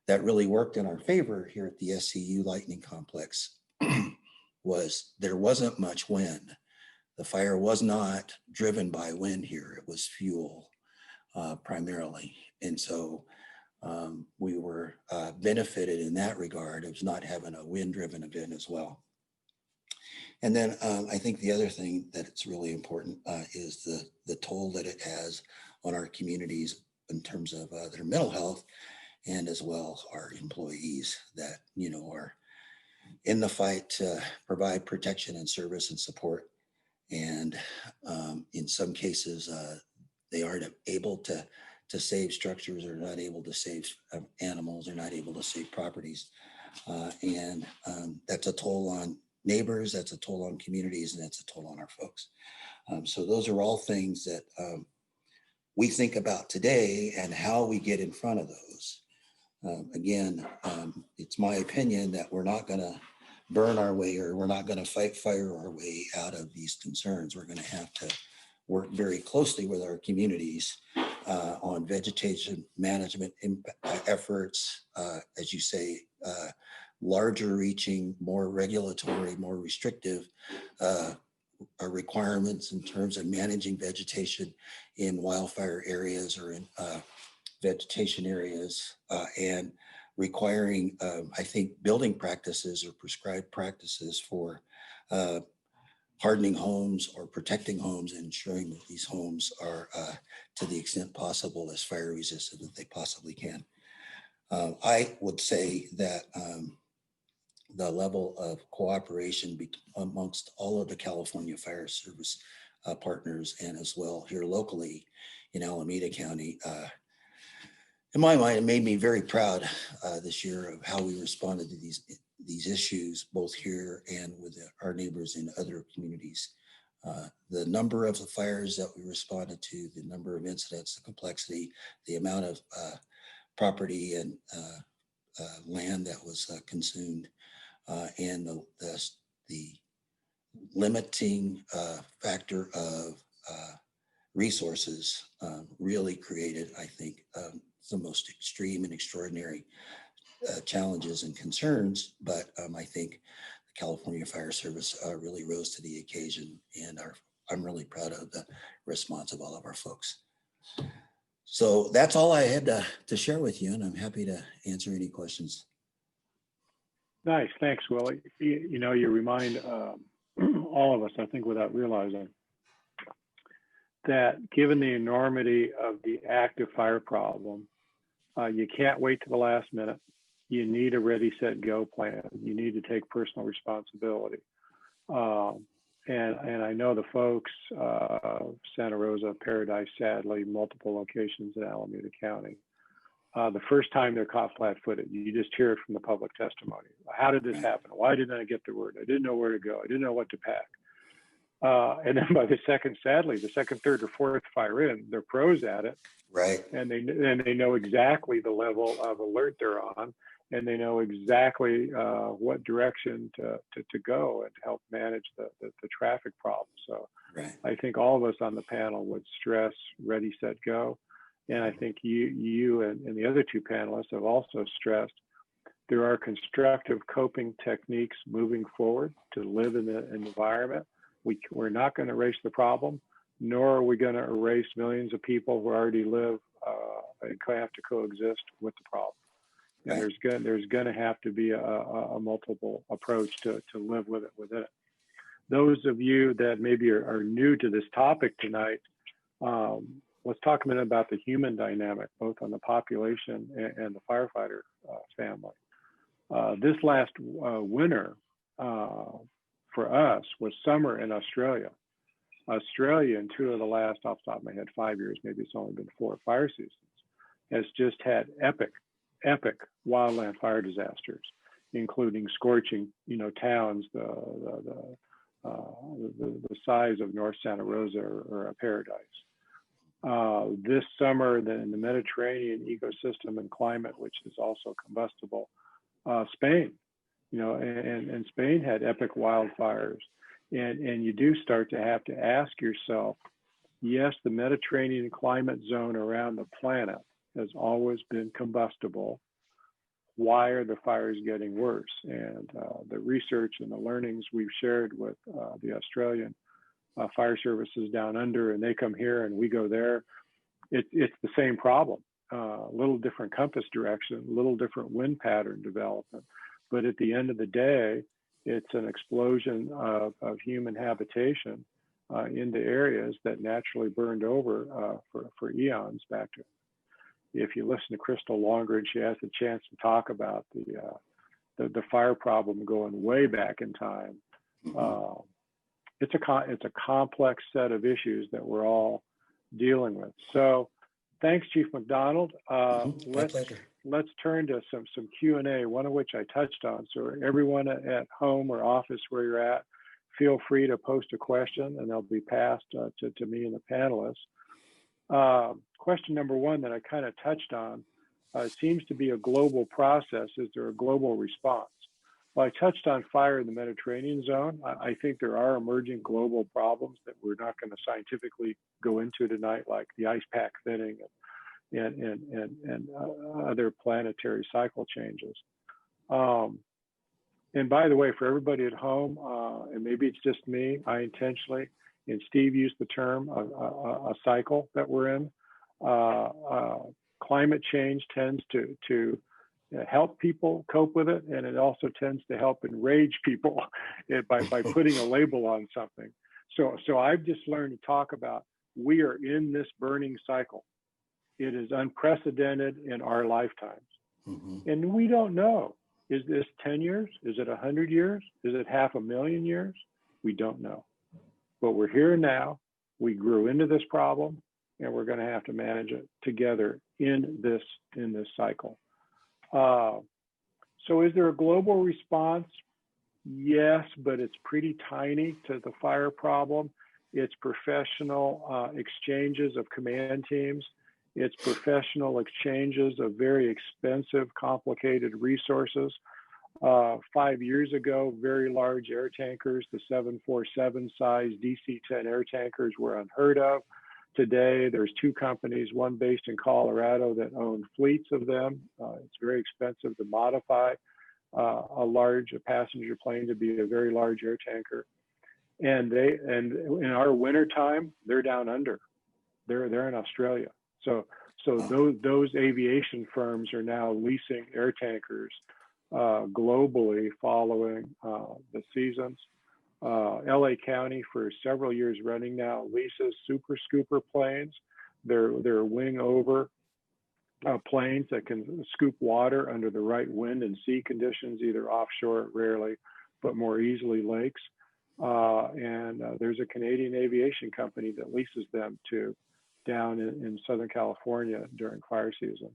S6: that really worked in our favor here at the SCU Lightning Complex was there wasn't much wind. The fire was not driven by wind here. It was fuel primarily. And so we were benefited in that regard of not having a wind-driven event as well. And then I think the other thing that it's really important is the toll that it has on our communities in terms of their mental health, and as well our employees that, you know, are in the fight to provide protection and service and support. And in some cases, they aren't able to save structures, or not able to save animals, or not able to save properties. And that's a toll on neighbors, that's a toll on communities, and that's a toll on our folks. So those are all things that we think about today and how we get in front of those. Again, it's my opinion that we're not going to burn our way, or we're not going to fight fire our way out of these concerns. We're going to have to work very closely with our communities on vegetation management efforts, as you say, larger reaching, more regulatory, more restrictive requirements in terms of managing vegetation in wildfire areas or in vegetation areas, and requiring, I think, building practices or prescribed practices for hardening homes or protecting homes, and ensuring that these homes are, to the extent possible, as fire resistant as they possibly can. I would say that the level of cooperation amongst all of the California Fire Service partners, and as well here locally in Alameda County, in my mind, it made me very proud this year of how we responded to these issues, both here and with our neighbors in other communities. The number of the fires that we responded to, the number of incidents, the complexity, the amount of property and land that was consumed, and the limiting factor of resources really created, I think, the most extreme and extraordinary challenges and concerns. But I think the California Fire Service really rose to the occasion, and I'm really proud of the response of all of our folks. So that's all I had to share with you, and I'm happy to answer any questions.
S2: Nice, thanks, Willie. You know, you remind all of us, I think, without realizing, that given the enormity of the active fire problem, you can't wait to the last minute. You need a ready, set, go plan. You need to take personal responsibility. And I know the folks, Santa Rosa, Paradise, sadly, multiple locations in Alameda County, the first time they're caught flat-footed. You just hear it from the public testimony. How did this happen? Why didn't I get the word? I didn't know where to go. I didn't know what to pack. And then by the second, sadly, the second, third, or fourth fire in, they're pros at it.
S6: Right.
S2: And they know exactly the level of alert they're on, and they know exactly what direction to go and to help manage the traffic problem. So
S6: Right.
S2: I think all of us on the panel would stress ready, set, go. And I think you and the other two panelists have also stressed there are constructive coping techniques moving forward to live in the environment. We're not going to erase the problem, nor are we going to erase millions of people who already live and have to coexist with the problem. And
S6: Right.
S2: there's going to have to be a multiple approach to live with it within it. Those of you that maybe are new to this topic tonight, let's talk a minute about the human dynamic, both on the population and the firefighter family. This last winter for us was summer in Australia. Australia, in two of the last, off the top of my head, 5 years, maybe it's only been 4 fire seasons, has just had epic wildland fire disasters, including scorching, towns the size of North Santa Rosa or a paradise. This summer, in the Mediterranean ecosystem and climate, which is also combustible, Spain, and Spain had epic wildfires. And you do start to have to ask yourself, yes, the Mediterranean climate zone around the planet has always been combustible. Why are the fires getting worse? And the research and the learnings we've shared with the Australian fire services down under, and they come here and we go there, it's the same problem. Little different compass direction, little different wind pattern development. But at the end of the day, it's an explosion of human habitation into areas that naturally burned over for eons back to. If you listen to Crystal longer and she has the chance to talk about the fire problem going way back in time, it's a complex set of issues that we're all dealing with. So thanks, Chief McDonald.
S6: My pleasure.
S2: Let's turn to some Q&A, one of which I touched on. So everyone at home or office where you're at, feel free to post a question and they'll be passed to me and the panelists. Question number one that I kind of touched on seems to be a global process. Is there a global response? Well, I touched on fire in the Mediterranean zone. I think there are emerging global problems that we're not going to scientifically go into tonight, like the ice pack thinning and other planetary cycle changes. And by the way, for everybody at home, and maybe it's just me, I intentionally, and Steve used the term, a cycle that we're in. Climate change tends to help people cope with it, and it also tends to help enrage people by putting a label on something. So I've just learned to talk about, we are in this burning cycle. It is unprecedented in our lifetimes. Mm-hmm. And we don't know, is this 10 years? Is it 100 years? Is it 500,000 years? We don't know. But we're here now. We grew into this problem, and we're going to have to manage it together in this cycle. So is there a global response? Yes, but it's pretty tiny to the fire problem. It's professional exchanges of command teams. It's professional exchanges of very expensive, complicated resources. 5 years ago, very large air tankers, the 747 size DC-10 air tankers, were unheard of. Today, there's 2 companies, one based in Colorado, that own fleets of them. It's very expensive to modify a large passenger plane to be a very large air tanker. And in our winter time, they're down under. They're in Australia. So those aviation firms are now leasing air tankers globally following the seasons. LA County, for several years running now, leases super scooper planes. They're wing over planes that can scoop water under the right wind and sea conditions, either offshore, rarely, but more easily lakes. And there's a Canadian aviation company that leases them down in Southern California during fire season.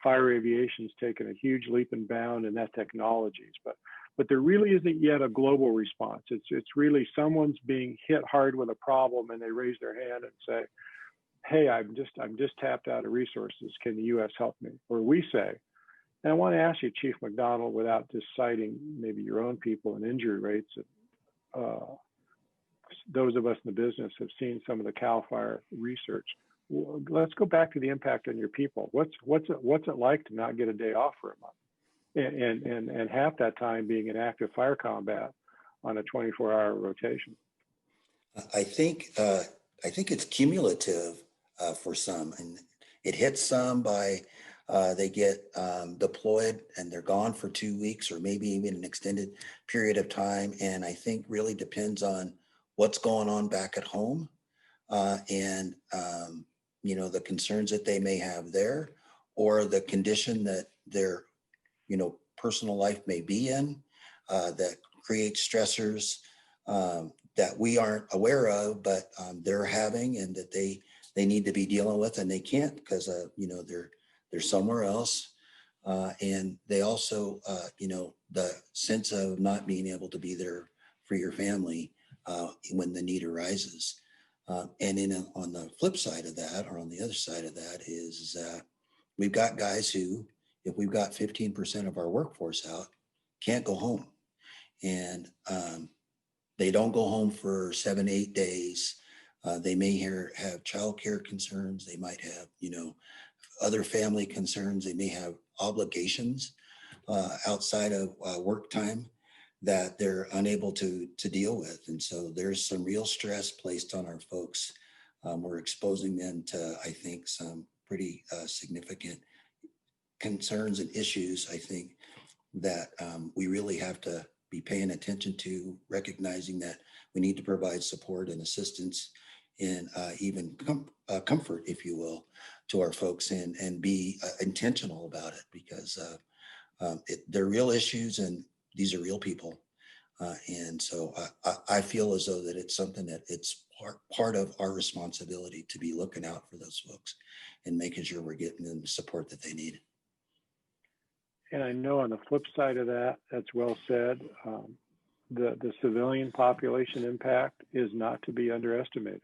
S2: Fire aviation's taken a huge leap and bound in that technologies, but there really isn't yet a global response. It's really someone's being hit hard with a problem and they raise their hand and say, hey, I'm just tapped out of resources. Can the U.S. help me? Or we say, and I want to ask you, Chief McDonald, without just citing maybe your own people and injury rates, those of us in the business have seen some of the CAL FIRE research. Let's go back to the impact on your people. What's it like to not get a day off for a month, and half that time being in active fire combat on a 24-hour rotation?
S6: I think it's cumulative for some, and it hits some by they get deployed and they're gone for 2 weeks or maybe even an extended period of time. And I think really depends on what's going on back at home and the concerns that they may have there, or the condition that their personal life may be in that creates stressors that we aren't aware of, but they're having, and that they need to be dealing with, and they can't because they're somewhere else, and they also the sense of not being able to be there for your family when the need arises. And on the flip side of that, or on the other side of that, is we've got guys who, if we've got 15% of our workforce out, can't go home, and they don't go home for 7-8 days. They may have childcare concerns. They might have, other family concerns. They may have obligations outside of work time that they're unable to deal with. And so there's some real stress placed on our folks. We're exposing them to, I think, some pretty significant concerns and issues, I think, that we really have to be paying attention to, recognizing that we need to provide support and assistance and even comfort, if you will, to our folks, and be intentional about it, because they're real issues and these are real people. And so I feel as though that it's something that it's part of our responsibility to be looking out for those folks and making sure we're getting them the support that they need.
S2: And I know on the flip side of that, that's well said, the civilian population impact is not to be underestimated.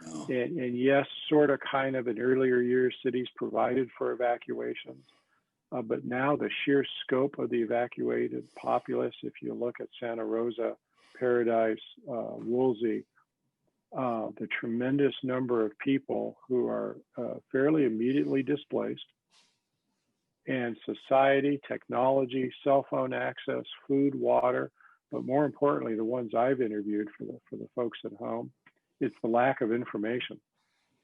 S6: No.
S2: And yes, sort of kind of in earlier years, cities provided for evacuations. But now the sheer scope of the evacuated populace, if you look at Santa Rosa, Paradise, Woolsey, the tremendous number of people who are fairly immediately displaced, and society, technology, cell phone access, food, water, but more importantly, the ones I've interviewed for the folks at home, it's the lack of information.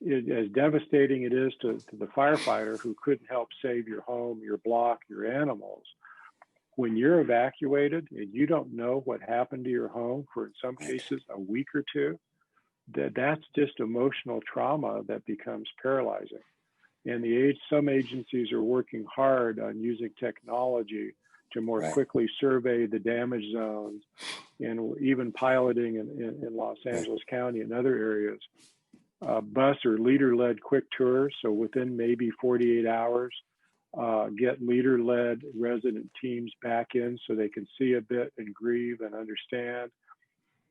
S2: As devastating it is to the firefighter who couldn't help save your home, your block, your animals, when you're evacuated and you don't know what happened to your home for, in some cases, a week or two, that's just emotional trauma that becomes paralyzing. And some agencies are working hard on using technology to more quickly survey the damage zones, and even piloting in Los Angeles County and other areas, bus or leader-led quick tours. So within maybe 48 hours, get leader-led resident teams back in so they can see a bit and grieve and understand.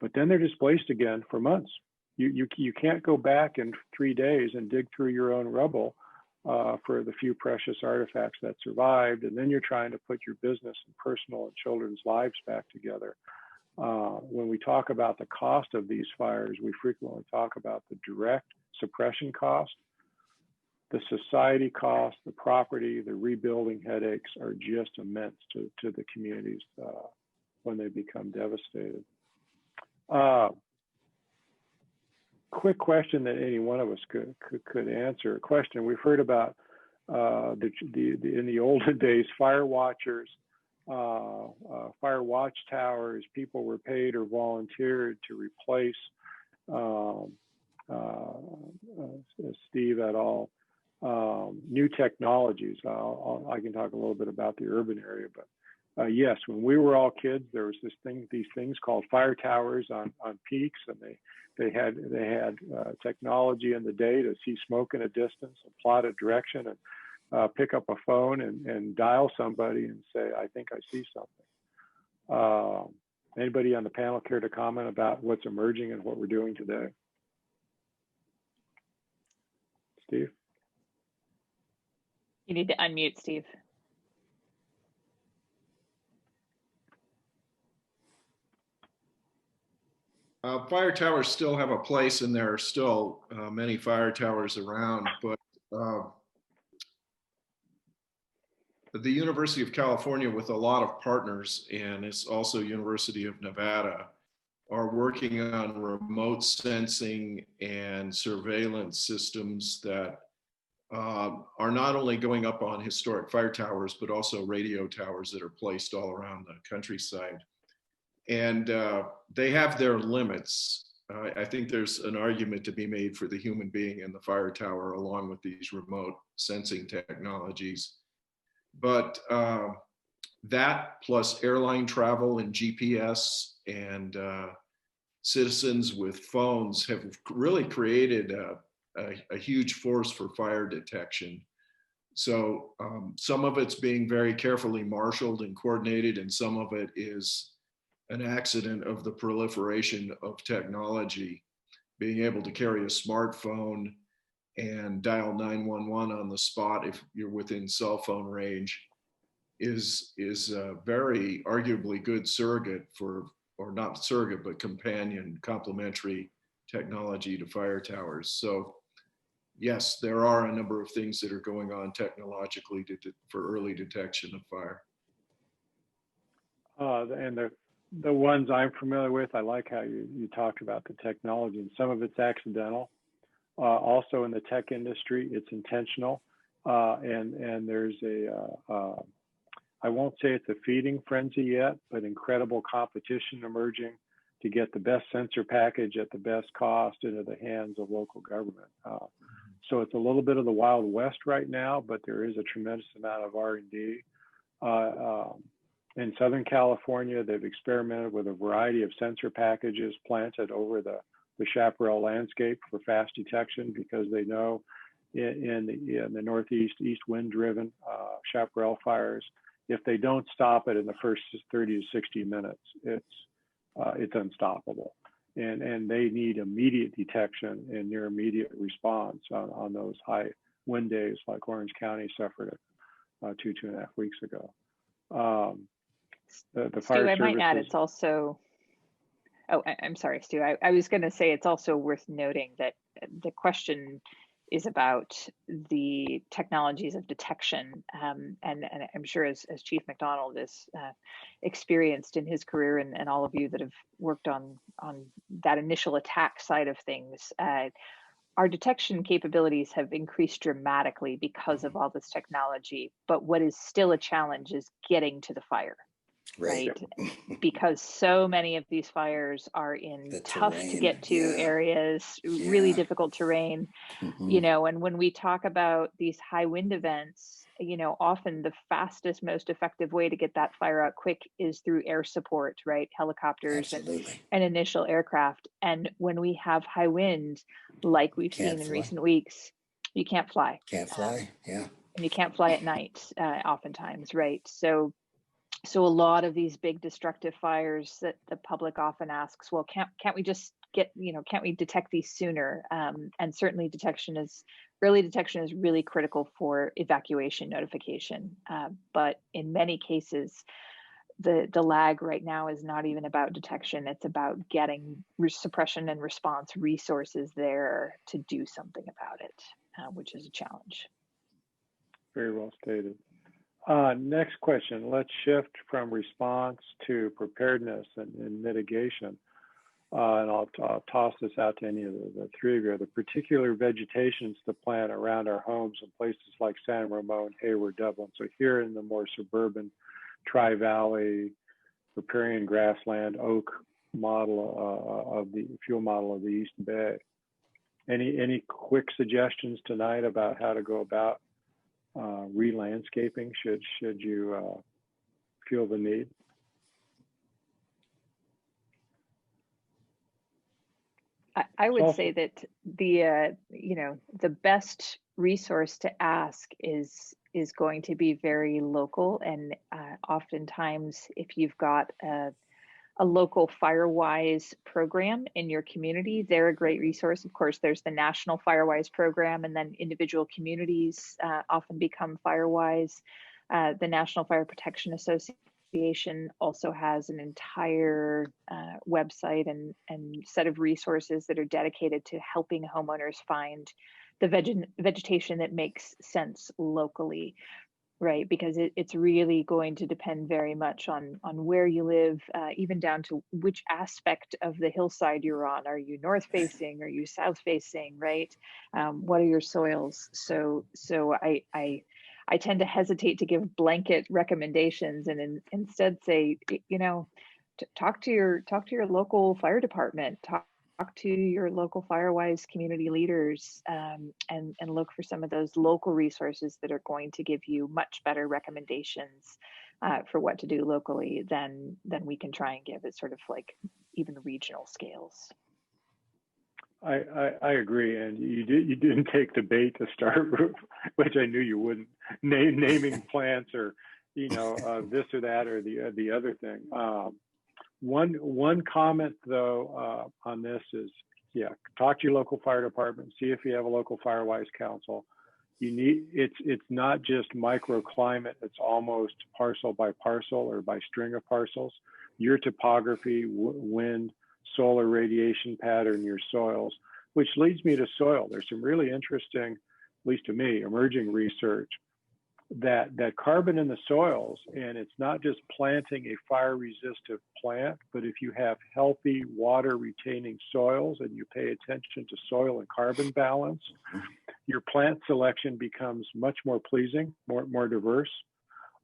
S2: But then they're displaced again for months. You can't go back in 3 days and dig through your own rubble for the few precious artifacts that survived. And then you're trying to put your business and personal and children's lives back together. When we talk about the cost of these fires, we frequently talk about the direct suppression cost, the society cost, the property, the rebuilding headaches are just immense to the communities when they become devastated. Quick question that any one of us could answer. A question we've heard about in the olden days, fire watchers, fire watchtowers. People were paid or volunteered to replace Steve et al. New technologies. I can talk a little bit about the urban area, but yes, when we were all kids, there was these things called fire towers on peaks, and they had technology in the day to see smoke in a distance and plot a direction, and pick up a phone and dial somebody and say, I think I see something. Anybody on the panel care to comment about what's emerging and what we're doing today? Steve?
S3: You need to unmute, Steve.
S5: Fire towers still have a place, and there are still many fire towers around, but the University of California, with a lot of partners, and it's also University of Nevada, are working on remote sensing and surveillance systems that are not only going up on historic fire towers, but also radio towers that are placed all around the countryside. And they have their limits. I think there's an argument to be made for the human being in the fire tower along with these remote sensing technologies. But that plus airline travel and GPS and citizens with phones have really created a huge force for fire detection. So some of it's being very carefully marshaled and coordinated, and some of it is an accident of the proliferation of technology. Being able to carry a smartphone and dial 911 on the spot if you're within cell phone range is a very arguably good surrogate for, or not surrogate, but companion complementary technology to fire towers. So yes, there are a number of things that are going on technologically for early detection of fire.
S2: And the ones I'm familiar with, I like how you talked about the technology, and some of it's accidental. Also in the tech industry, it's intentional. And there's I won't say it's a feeding frenzy yet, but incredible competition emerging to get the best sensor package at the best cost into the hands of local government. So it's a little bit of the Wild West right now, but there is a tremendous amount of R&D. In Southern California, they've experimented with a variety of sensor packages planted over the chaparral landscape for fast detection, because they know in the Northeast, east wind-driven chaparral fires, if they don't stop it in the first 30 to 60 minutes, it's unstoppable. And they need immediate detection and near immediate response on those high wind days like Orange County suffered 2.5 weeks ago. The
S3: Stu, I might add, it's also, I'm sorry, Stu. I was going to say it's also worth noting that the question is about the technologies of detection. And I'm sure as Chief McDonald is experienced in his career, and all of you that have worked on that initial attack side of things, our detection capabilities have increased dramatically because of all this technology. But what is still a challenge is getting to the fire. Right. Because so many of these fires are in tough to get to areas, really difficult terrain, you know, and when we talk about these high wind events, you know, often the fastest, most effective way to get that fire out quick is through air support, right? Helicopters and initial aircraft. And when we have high wind, like we've seen in recent weeks, you can't fly. And you can't fly at night, oftentimes, right? So a lot of these big destructive fires that the public often asks, well, can't we just get, you know, can't we detect these sooner? And certainly early detection is really critical for evacuation notification. But in many cases, the lag right now is not even about detection. It's about getting suppression and response resources there to do something about it, which is a challenge.
S2: Very well stated. Next question, let's shift from response to preparedness and mitigation. And I'll toss this out to any of the three of you. The particular vegetations to plant around our homes in places like San Ramon, Hayward, Dublin. So here in the more suburban Tri-Valley, riparian grassland, oak model of the fuel model of the East Bay. Any quick suggestions tonight about how to go about re-landscaping should you feel the need?
S3: I would say that the best resource to ask is is going to be very local, and oftentimes if you've got a local Firewise program in your community, they're a great resource. Of course, there's the national Firewise program, and then individual communities often become Firewise. The National Fire Protection Association also has an entire website and set of resources that are dedicated to helping homeowners find the vegetation that makes sense locally. Right, because it's really going to depend very much on where you live, even down to which aspect of the hillside you're on. Are you north facing? Are you south facing? Right? What are your soils? So I tend to hesitate to give blanket recommendations, and instead say, talk to your local fire department. Talk to your local Firewise community leaders, and look for some of those local resources that are going to give you much better recommendations for what to do locally than we can try and give at sort of like even regional scales.
S2: I agree, and you didn't take the bait to start with, which I knew you wouldn't. Naming plants or this or that or the other thing. One comment though on this is, talk to your local fire department, see if you have a local Firewise council. It's not just microclimate, it's almost parcel by parcel or by string of parcels. Your topography, wind, solar radiation pattern, your soils, which leads me to soil. There's some really interesting, at least to me, emerging research that carbon in the soils, and it's not just planting a fire resistant plant, but if you have healthy water retaining soils and you pay attention to soil and carbon balance, your plant selection becomes much more pleasing, more diverse.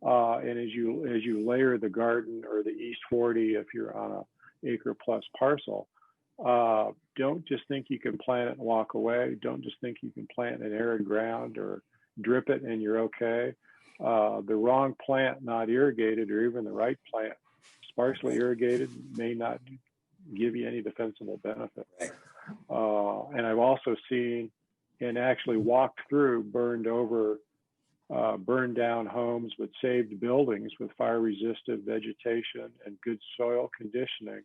S2: And as you layer the garden or the East 40, if you're on a acre plus parcel, don't just think you can plant it and walk away. Don't just think you can plant in arid ground or drip it and you're okay. The wrong plant, not irrigated, or even the right plant, sparsely irrigated, may not give you any defensible benefit. And I've also seen and actually walked through burned down homes but saved buildings with fire resistant vegetation and good soil conditioning.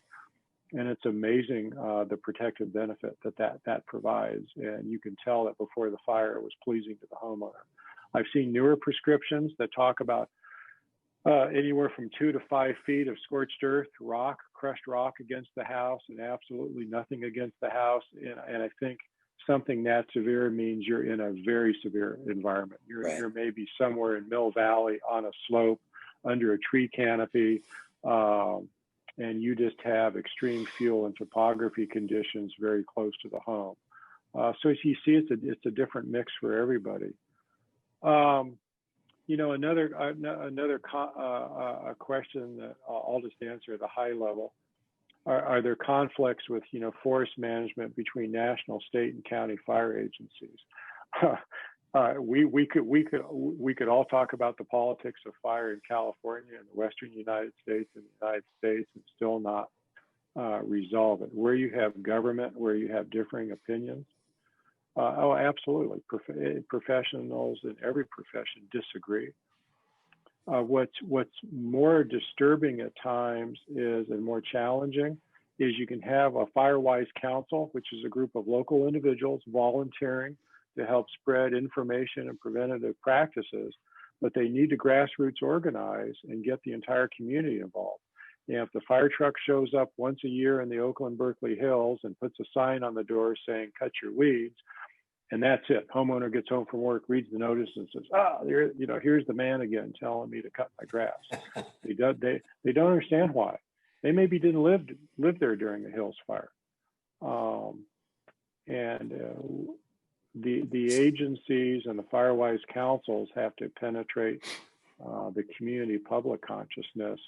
S2: And it's amazing the protective benefit that provides. And you can tell that before the fire it was pleasing to the homeowner. I've seen newer prescriptions that talk about anywhere from 2 to 5 feet of scorched earth, crushed rock against the house, and absolutely nothing against the house. And I think something that severe means you're in a very severe environment. You're maybe somewhere in Mill Valley on a slope under a tree canopy. And you just have extreme fuel and topography conditions very close to the home. So as you see, it's a different mix for everybody. Another question that I'll just answer at a high level. Are there conflicts with forest management between national, state, and county fire agencies? We could all talk about the politics of fire in California and the Western United States and the United States and still not resolve it. Where you have government, where you have differing opinions, absolutely. Professionals in every profession disagree. What's more disturbing at times and more challenging is you can have a Firewise council, which is a group of local individuals volunteering to help spread information and preventative practices, but they need to grassroots organize and get the entire community involved. If the fire truck shows up once a year in the Oakland Berkeley Hills and puts a sign on the door saying "cut your weeds," and that's it. Homeowner gets home from work, reads the notice, and says, here's the man again telling me to cut my grass. They don't understand why. They maybe didn't live there during the Hills fire, the agencies and the Firewise councils have to penetrate the community public consciousness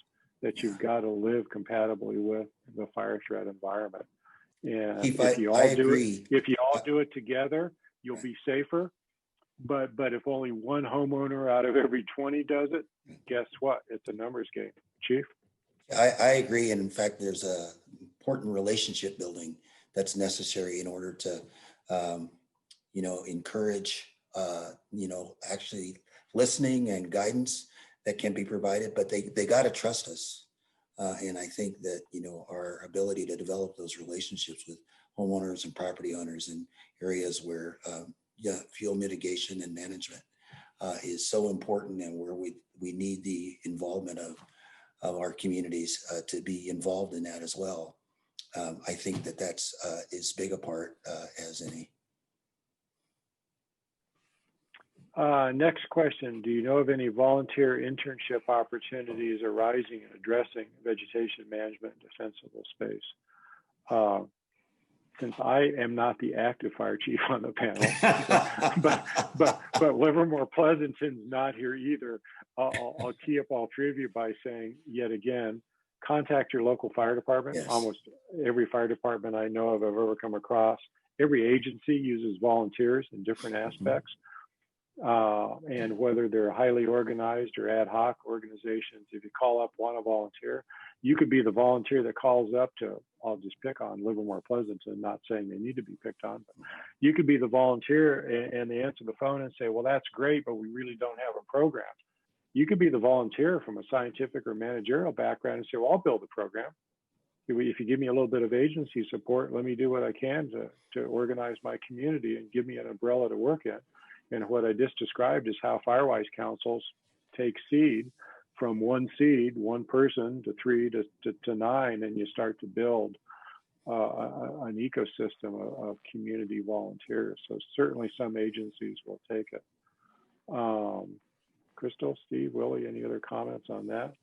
S2: that you've got to live compatibly with the fire threat environment. And if you all do it together, you'll be safer. But if only one homeowner out of every 20 does it, guess what? It's a numbers game. Chief?
S6: I agree. And in fact, there's a important relationship building that's necessary in order to, encourage, actually listening and guidance that can be provided, but they got to trust us. And I think that, our ability to develop those relationships with homeowners and property owners in areas where, fuel mitigation and management is so important, and where we need the involvement of our communities to be involved in that as well. I think that that's as big a part as any.
S2: Next question. Do you know of any volunteer internship opportunities arising in addressing vegetation management in defensible space? Since I am not the active fire chief on the panel, but Livermore Pleasanton's not here either, I'll tee up all three of you by saying, yet again, contact your local fire department.
S6: Yes.
S2: Almost every fire department I know of, I've ever come across, every agency uses volunteers in different aspects. And whether they're highly organized or ad hoc organizations, if you call up, want to volunteer, you could be the volunteer that calls up to, I'll just pick on Livermore Pleasanton, not saying they need to be picked on, but you could be the volunteer and they answer the phone and say, well, that's great, but we really don't have a program. You could be the volunteer from a scientific or managerial background and say, well, I'll build a program. If you give me a little bit of agency support, let me do what I can to organize my community and give me an umbrella to work in. And what I just described is how Firewise councils take seed from one person to 3 to 9, and you start to build an ecosystem of community volunteers. So certainly some agencies will take it. Crystal, Steve, Willie, any other comments on that?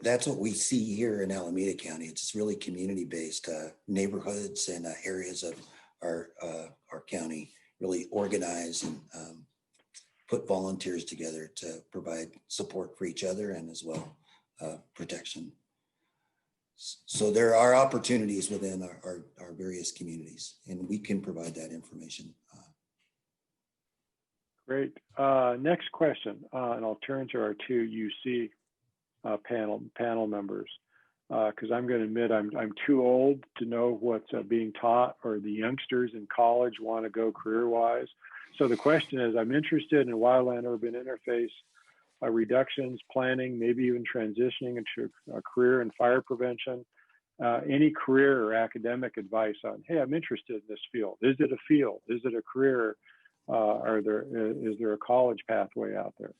S6: That's what we see here in Alameda County. It's just really community-based neighborhoods and areas of our county really organize and put volunteers together to provide support for each other and as well protection. So there are opportunities within our various communities, and we can provide that information.
S2: Great. Next question, and I'll turn to our two UC panel members, because I'm going to admit I'm too old to know what's being taught, or the youngsters in college want to go career-wise. So the question is, I'm interested in wildland-urban interface reductions, planning, maybe even transitioning into a career in fire prevention. Any career or academic advice on, hey, I'm interested in this field. Is it a field? Is it a career? Is there a college pathway out there?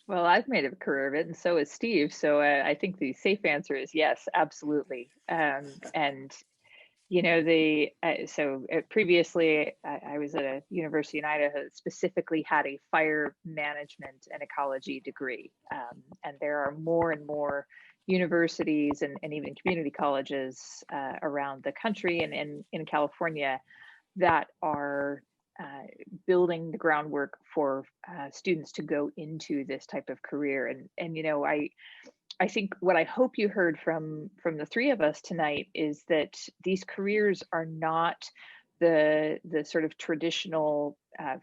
S3: Well, I've made a career of it, and so has Steve. So I think the safe answer is yes, absolutely. And previously I was at a university in Idaho that specifically had a fire management and ecology degree, and there are more and more universities and even community colleges around the country and in California that are building the groundwork for students to go into this type of career. And I think what I hope you heard from the three of us tonight is that these careers are not the sort of traditional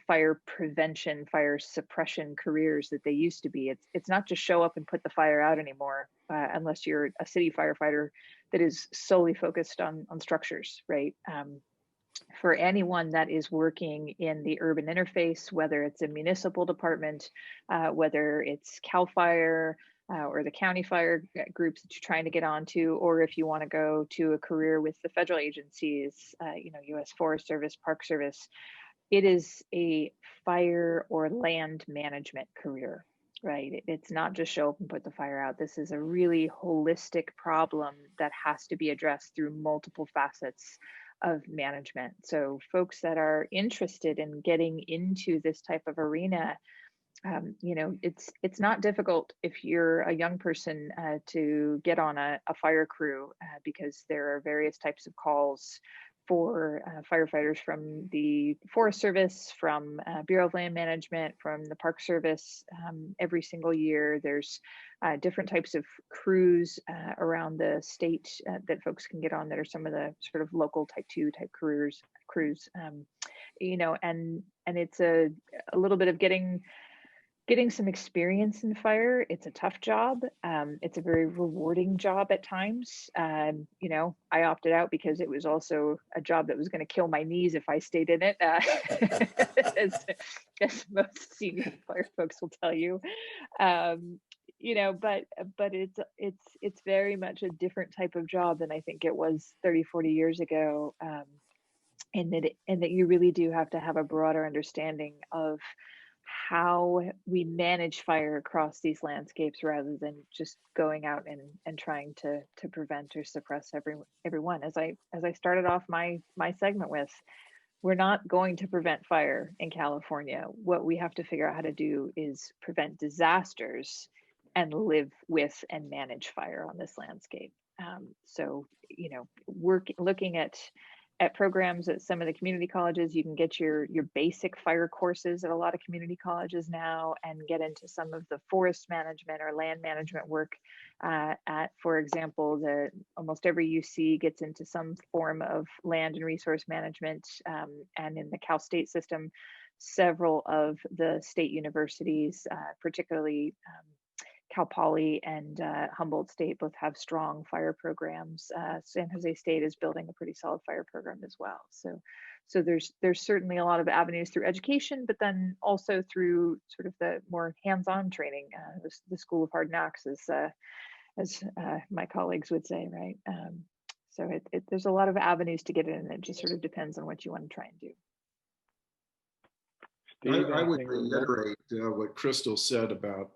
S3: fire prevention, fire suppression careers that they used to be. It's not just show up and put the fire out anymore, unless you're a city firefighter that is solely focused on structures, right? For anyone that is working in the urban interface, whether it's a municipal department, whether it's CAL FIRE or the county fire groups that you're trying to get onto, or if you want to go to a career with the federal agencies, U.S. Forest Service, Park Service, it is a fire or land management career, right? It's not just show up and put the fire out. This is a really holistic problem that has to be addressed through multiple facets of management. So folks that are interested in getting into this type of arena, it's not difficult if you're a young person to get on a fire crew because there are various types of calls for firefighters from the Forest Service, from Bureau of Land Management, from the Park Service. Every single year, there's different types of crews around the state that folks can get on that are some of the sort of local type 2 type crews. And it's a little bit of getting getting some experience in fire. It's a tough job. It's a very rewarding job at times. You know, I opted out because it was also a job that was going to kill my knees if I stayed in it, as most senior fire folks will tell you. You know, but it's very much a different type of job than I think it was 30, 40 years ago. And that you really do have to have a broader understanding of how we manage fire across these landscapes rather than just going out and trying to prevent or suppress everyone. As I started off my segment with, we're not going to prevent fire in California. What we have to figure out how to do is prevent disasters and live with and manage fire on this landscape. So, you know, looking at programs at some of the community colleges, you can get your basic fire courses at a lot of community colleges now, and get into some of the forest management or land management work. For example, almost every UC gets into some form of land and resource management, and in the Cal State system, several of the state universities, particularly Cal Poly and Humboldt State, both have strong fire programs. San Jose State is building a pretty solid fire program as well. So there's certainly a lot of avenues through education, but then also through sort of the more hands-on training, the School of Hard Knocks, as my colleagues would say, right? So there's a lot of avenues to get in, and it just sort of depends on what you want to try and do.
S2: Steve,
S5: I would reiterate what Crystal said about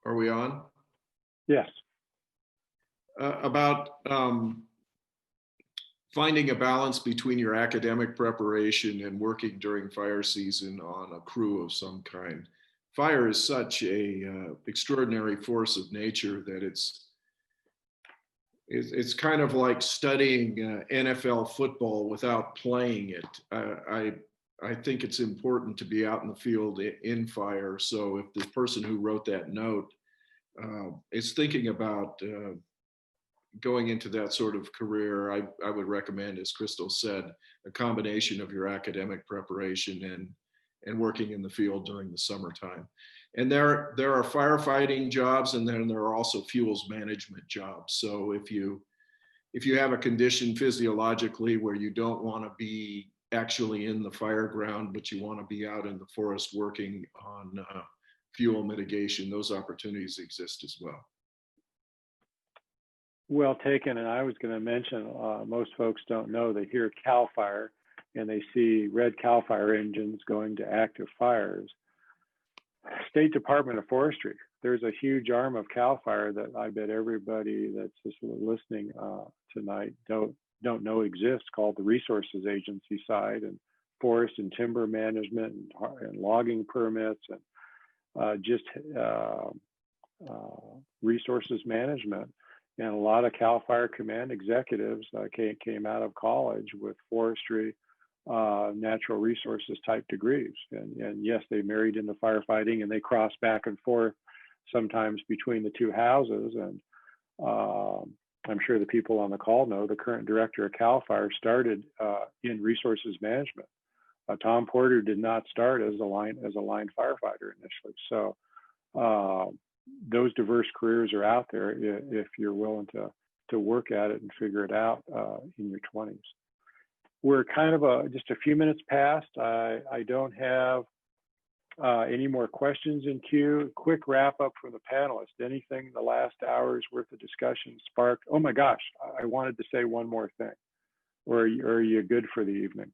S5: are we on?
S2: Yes.
S5: About finding a balance between your academic preparation and working during fire season on a crew of some kind. Fire is such a extraordinary force of nature that it's kind of like studying NFL football without playing it. I think it's important to be out in the field in fire. So if the person who wrote that note is thinking about going into that sort of career, I would recommend, as Crystal said, a combination of your academic preparation and working in the field during the summertime. And there are firefighting jobs, and then there are also fuels management jobs. So if you have a condition physiologically where you don't want to be actually in the fire ground, but you want to be out in the forest working on fuel mitigation, those opportunities exist as well.
S2: Well taken. And I was going to mention, most folks don't know, they hear CAL FIRE and they see red CAL FIRE engines going to active fires. State Department of Forestry, there's a huge arm of CAL FIRE that I bet everybody that's just listening tonight don't know exists, called the Resources Agency side, and forest and timber management and logging permits and resources management. And a lot of CAL FIRE command executives came out of college with forestry, natural resources type degrees. And yes, they married into firefighting, and they crossed back and forth sometimes between the two houses. And I'm sure the people on the call know the current director of CAL FIRE started in resources management. Tom Porter did not start as a line firefighter initially. So those diverse careers are out there if you're willing to work at it and figure it out in your 20s. We're kind of just a few minutes past. I don't have any more questions in queue. Quick wrap up from the panelists. Anything in the last hour's worth of discussion sparked? Oh my gosh, I wanted to say one more thing. Or are you good for the evening?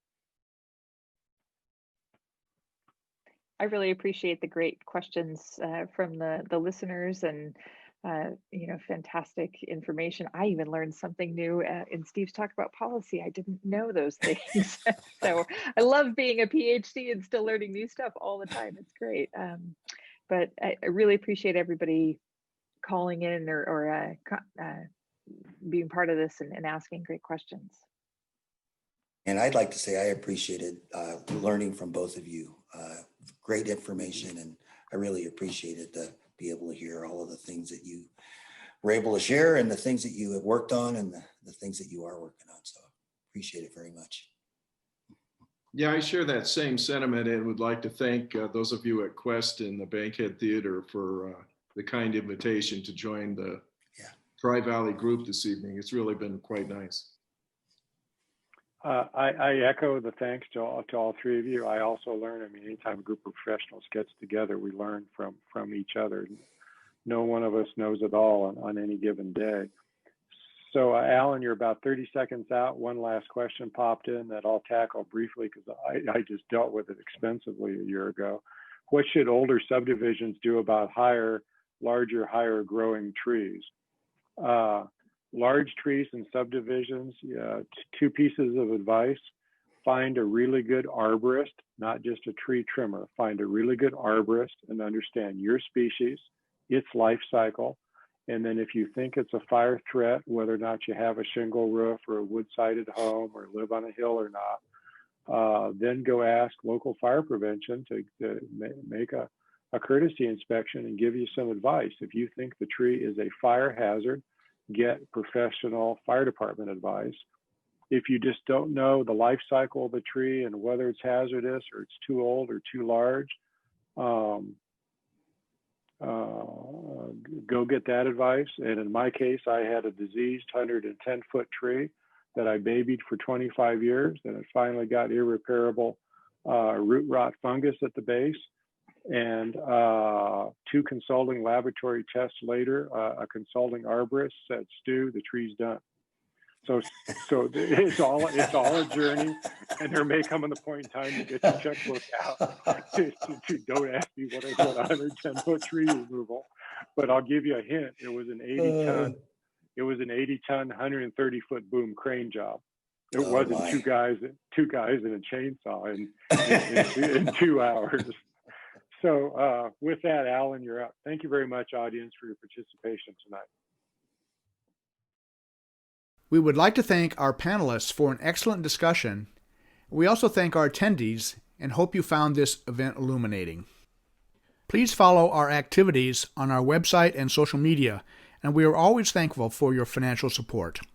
S3: I really appreciate the great questions from the listeners, and fantastic information. I even learned something new in Steve's talk about policy. I didn't know those things. So I love being a PhD and still learning new stuff all the time. It's great. But I really appreciate everybody calling in or being part of this and asking great questions.
S6: And I'd like to say I appreciated learning from both of you. Great information, and I really appreciated to be able to hear all of the things that you were able to share, and the things that you have worked on, and the things that you are working on. So appreciate it very much.
S5: Yeah, I share that same sentiment and would like to thank those of you at Quest and the Bankhead Theater for the kind invitation to join the
S6: Yeah.
S5: Tri-Valley group this evening. It's really been quite nice.
S2: I echo the thanks to all three of you. I also learn. I mean, anytime a group of professionals gets together, we learn from each other. No one of us knows it all on any given day. So, Alan, you're about 30 seconds out. One last question popped in that I'll tackle briefly because I just dealt with it extensively a year ago. What should older subdivisions do about larger, higher growing trees? Large trees in subdivisions, two pieces of advice. Find a really good arborist, not just a tree trimmer. Find a really good arborist and understand your species, its life cycle. And then if you think it's a fire threat, whether or not you have a shingle roof or a wood-sided home or live on a hill or not, then go ask local fire prevention to make a courtesy inspection and give you some advice. If you think the tree is a fire hazard, get professional fire department advice. If you just don't know the life cycle of the tree and whether it's hazardous or it's too old or too large, go get that advice. And in my case, I had a diseased 110-foot tree that I babied for 25 years, and it finally got irreparable root rot fungus at the base. And 2 consulting laboratory tests later, a consulting arborist said, "Stu, the tree's done." So it's all a journey, and there may come in the point in time to get your checkbook out. Don't ask me what I did 110-foot tree removal, but I'll give you a hint. It was an 80-ton, 130-foot boom crane job. It wasn't two guys in a chainsaw in 2 hours. So with that, Alan, you're up. Thank you very much, audience, for your participation tonight.
S1: We would like to thank our panelists for an excellent discussion. We also thank our attendees and hope you found this event illuminating. Please follow our activities on our website and social media, and we are always thankful for your financial support.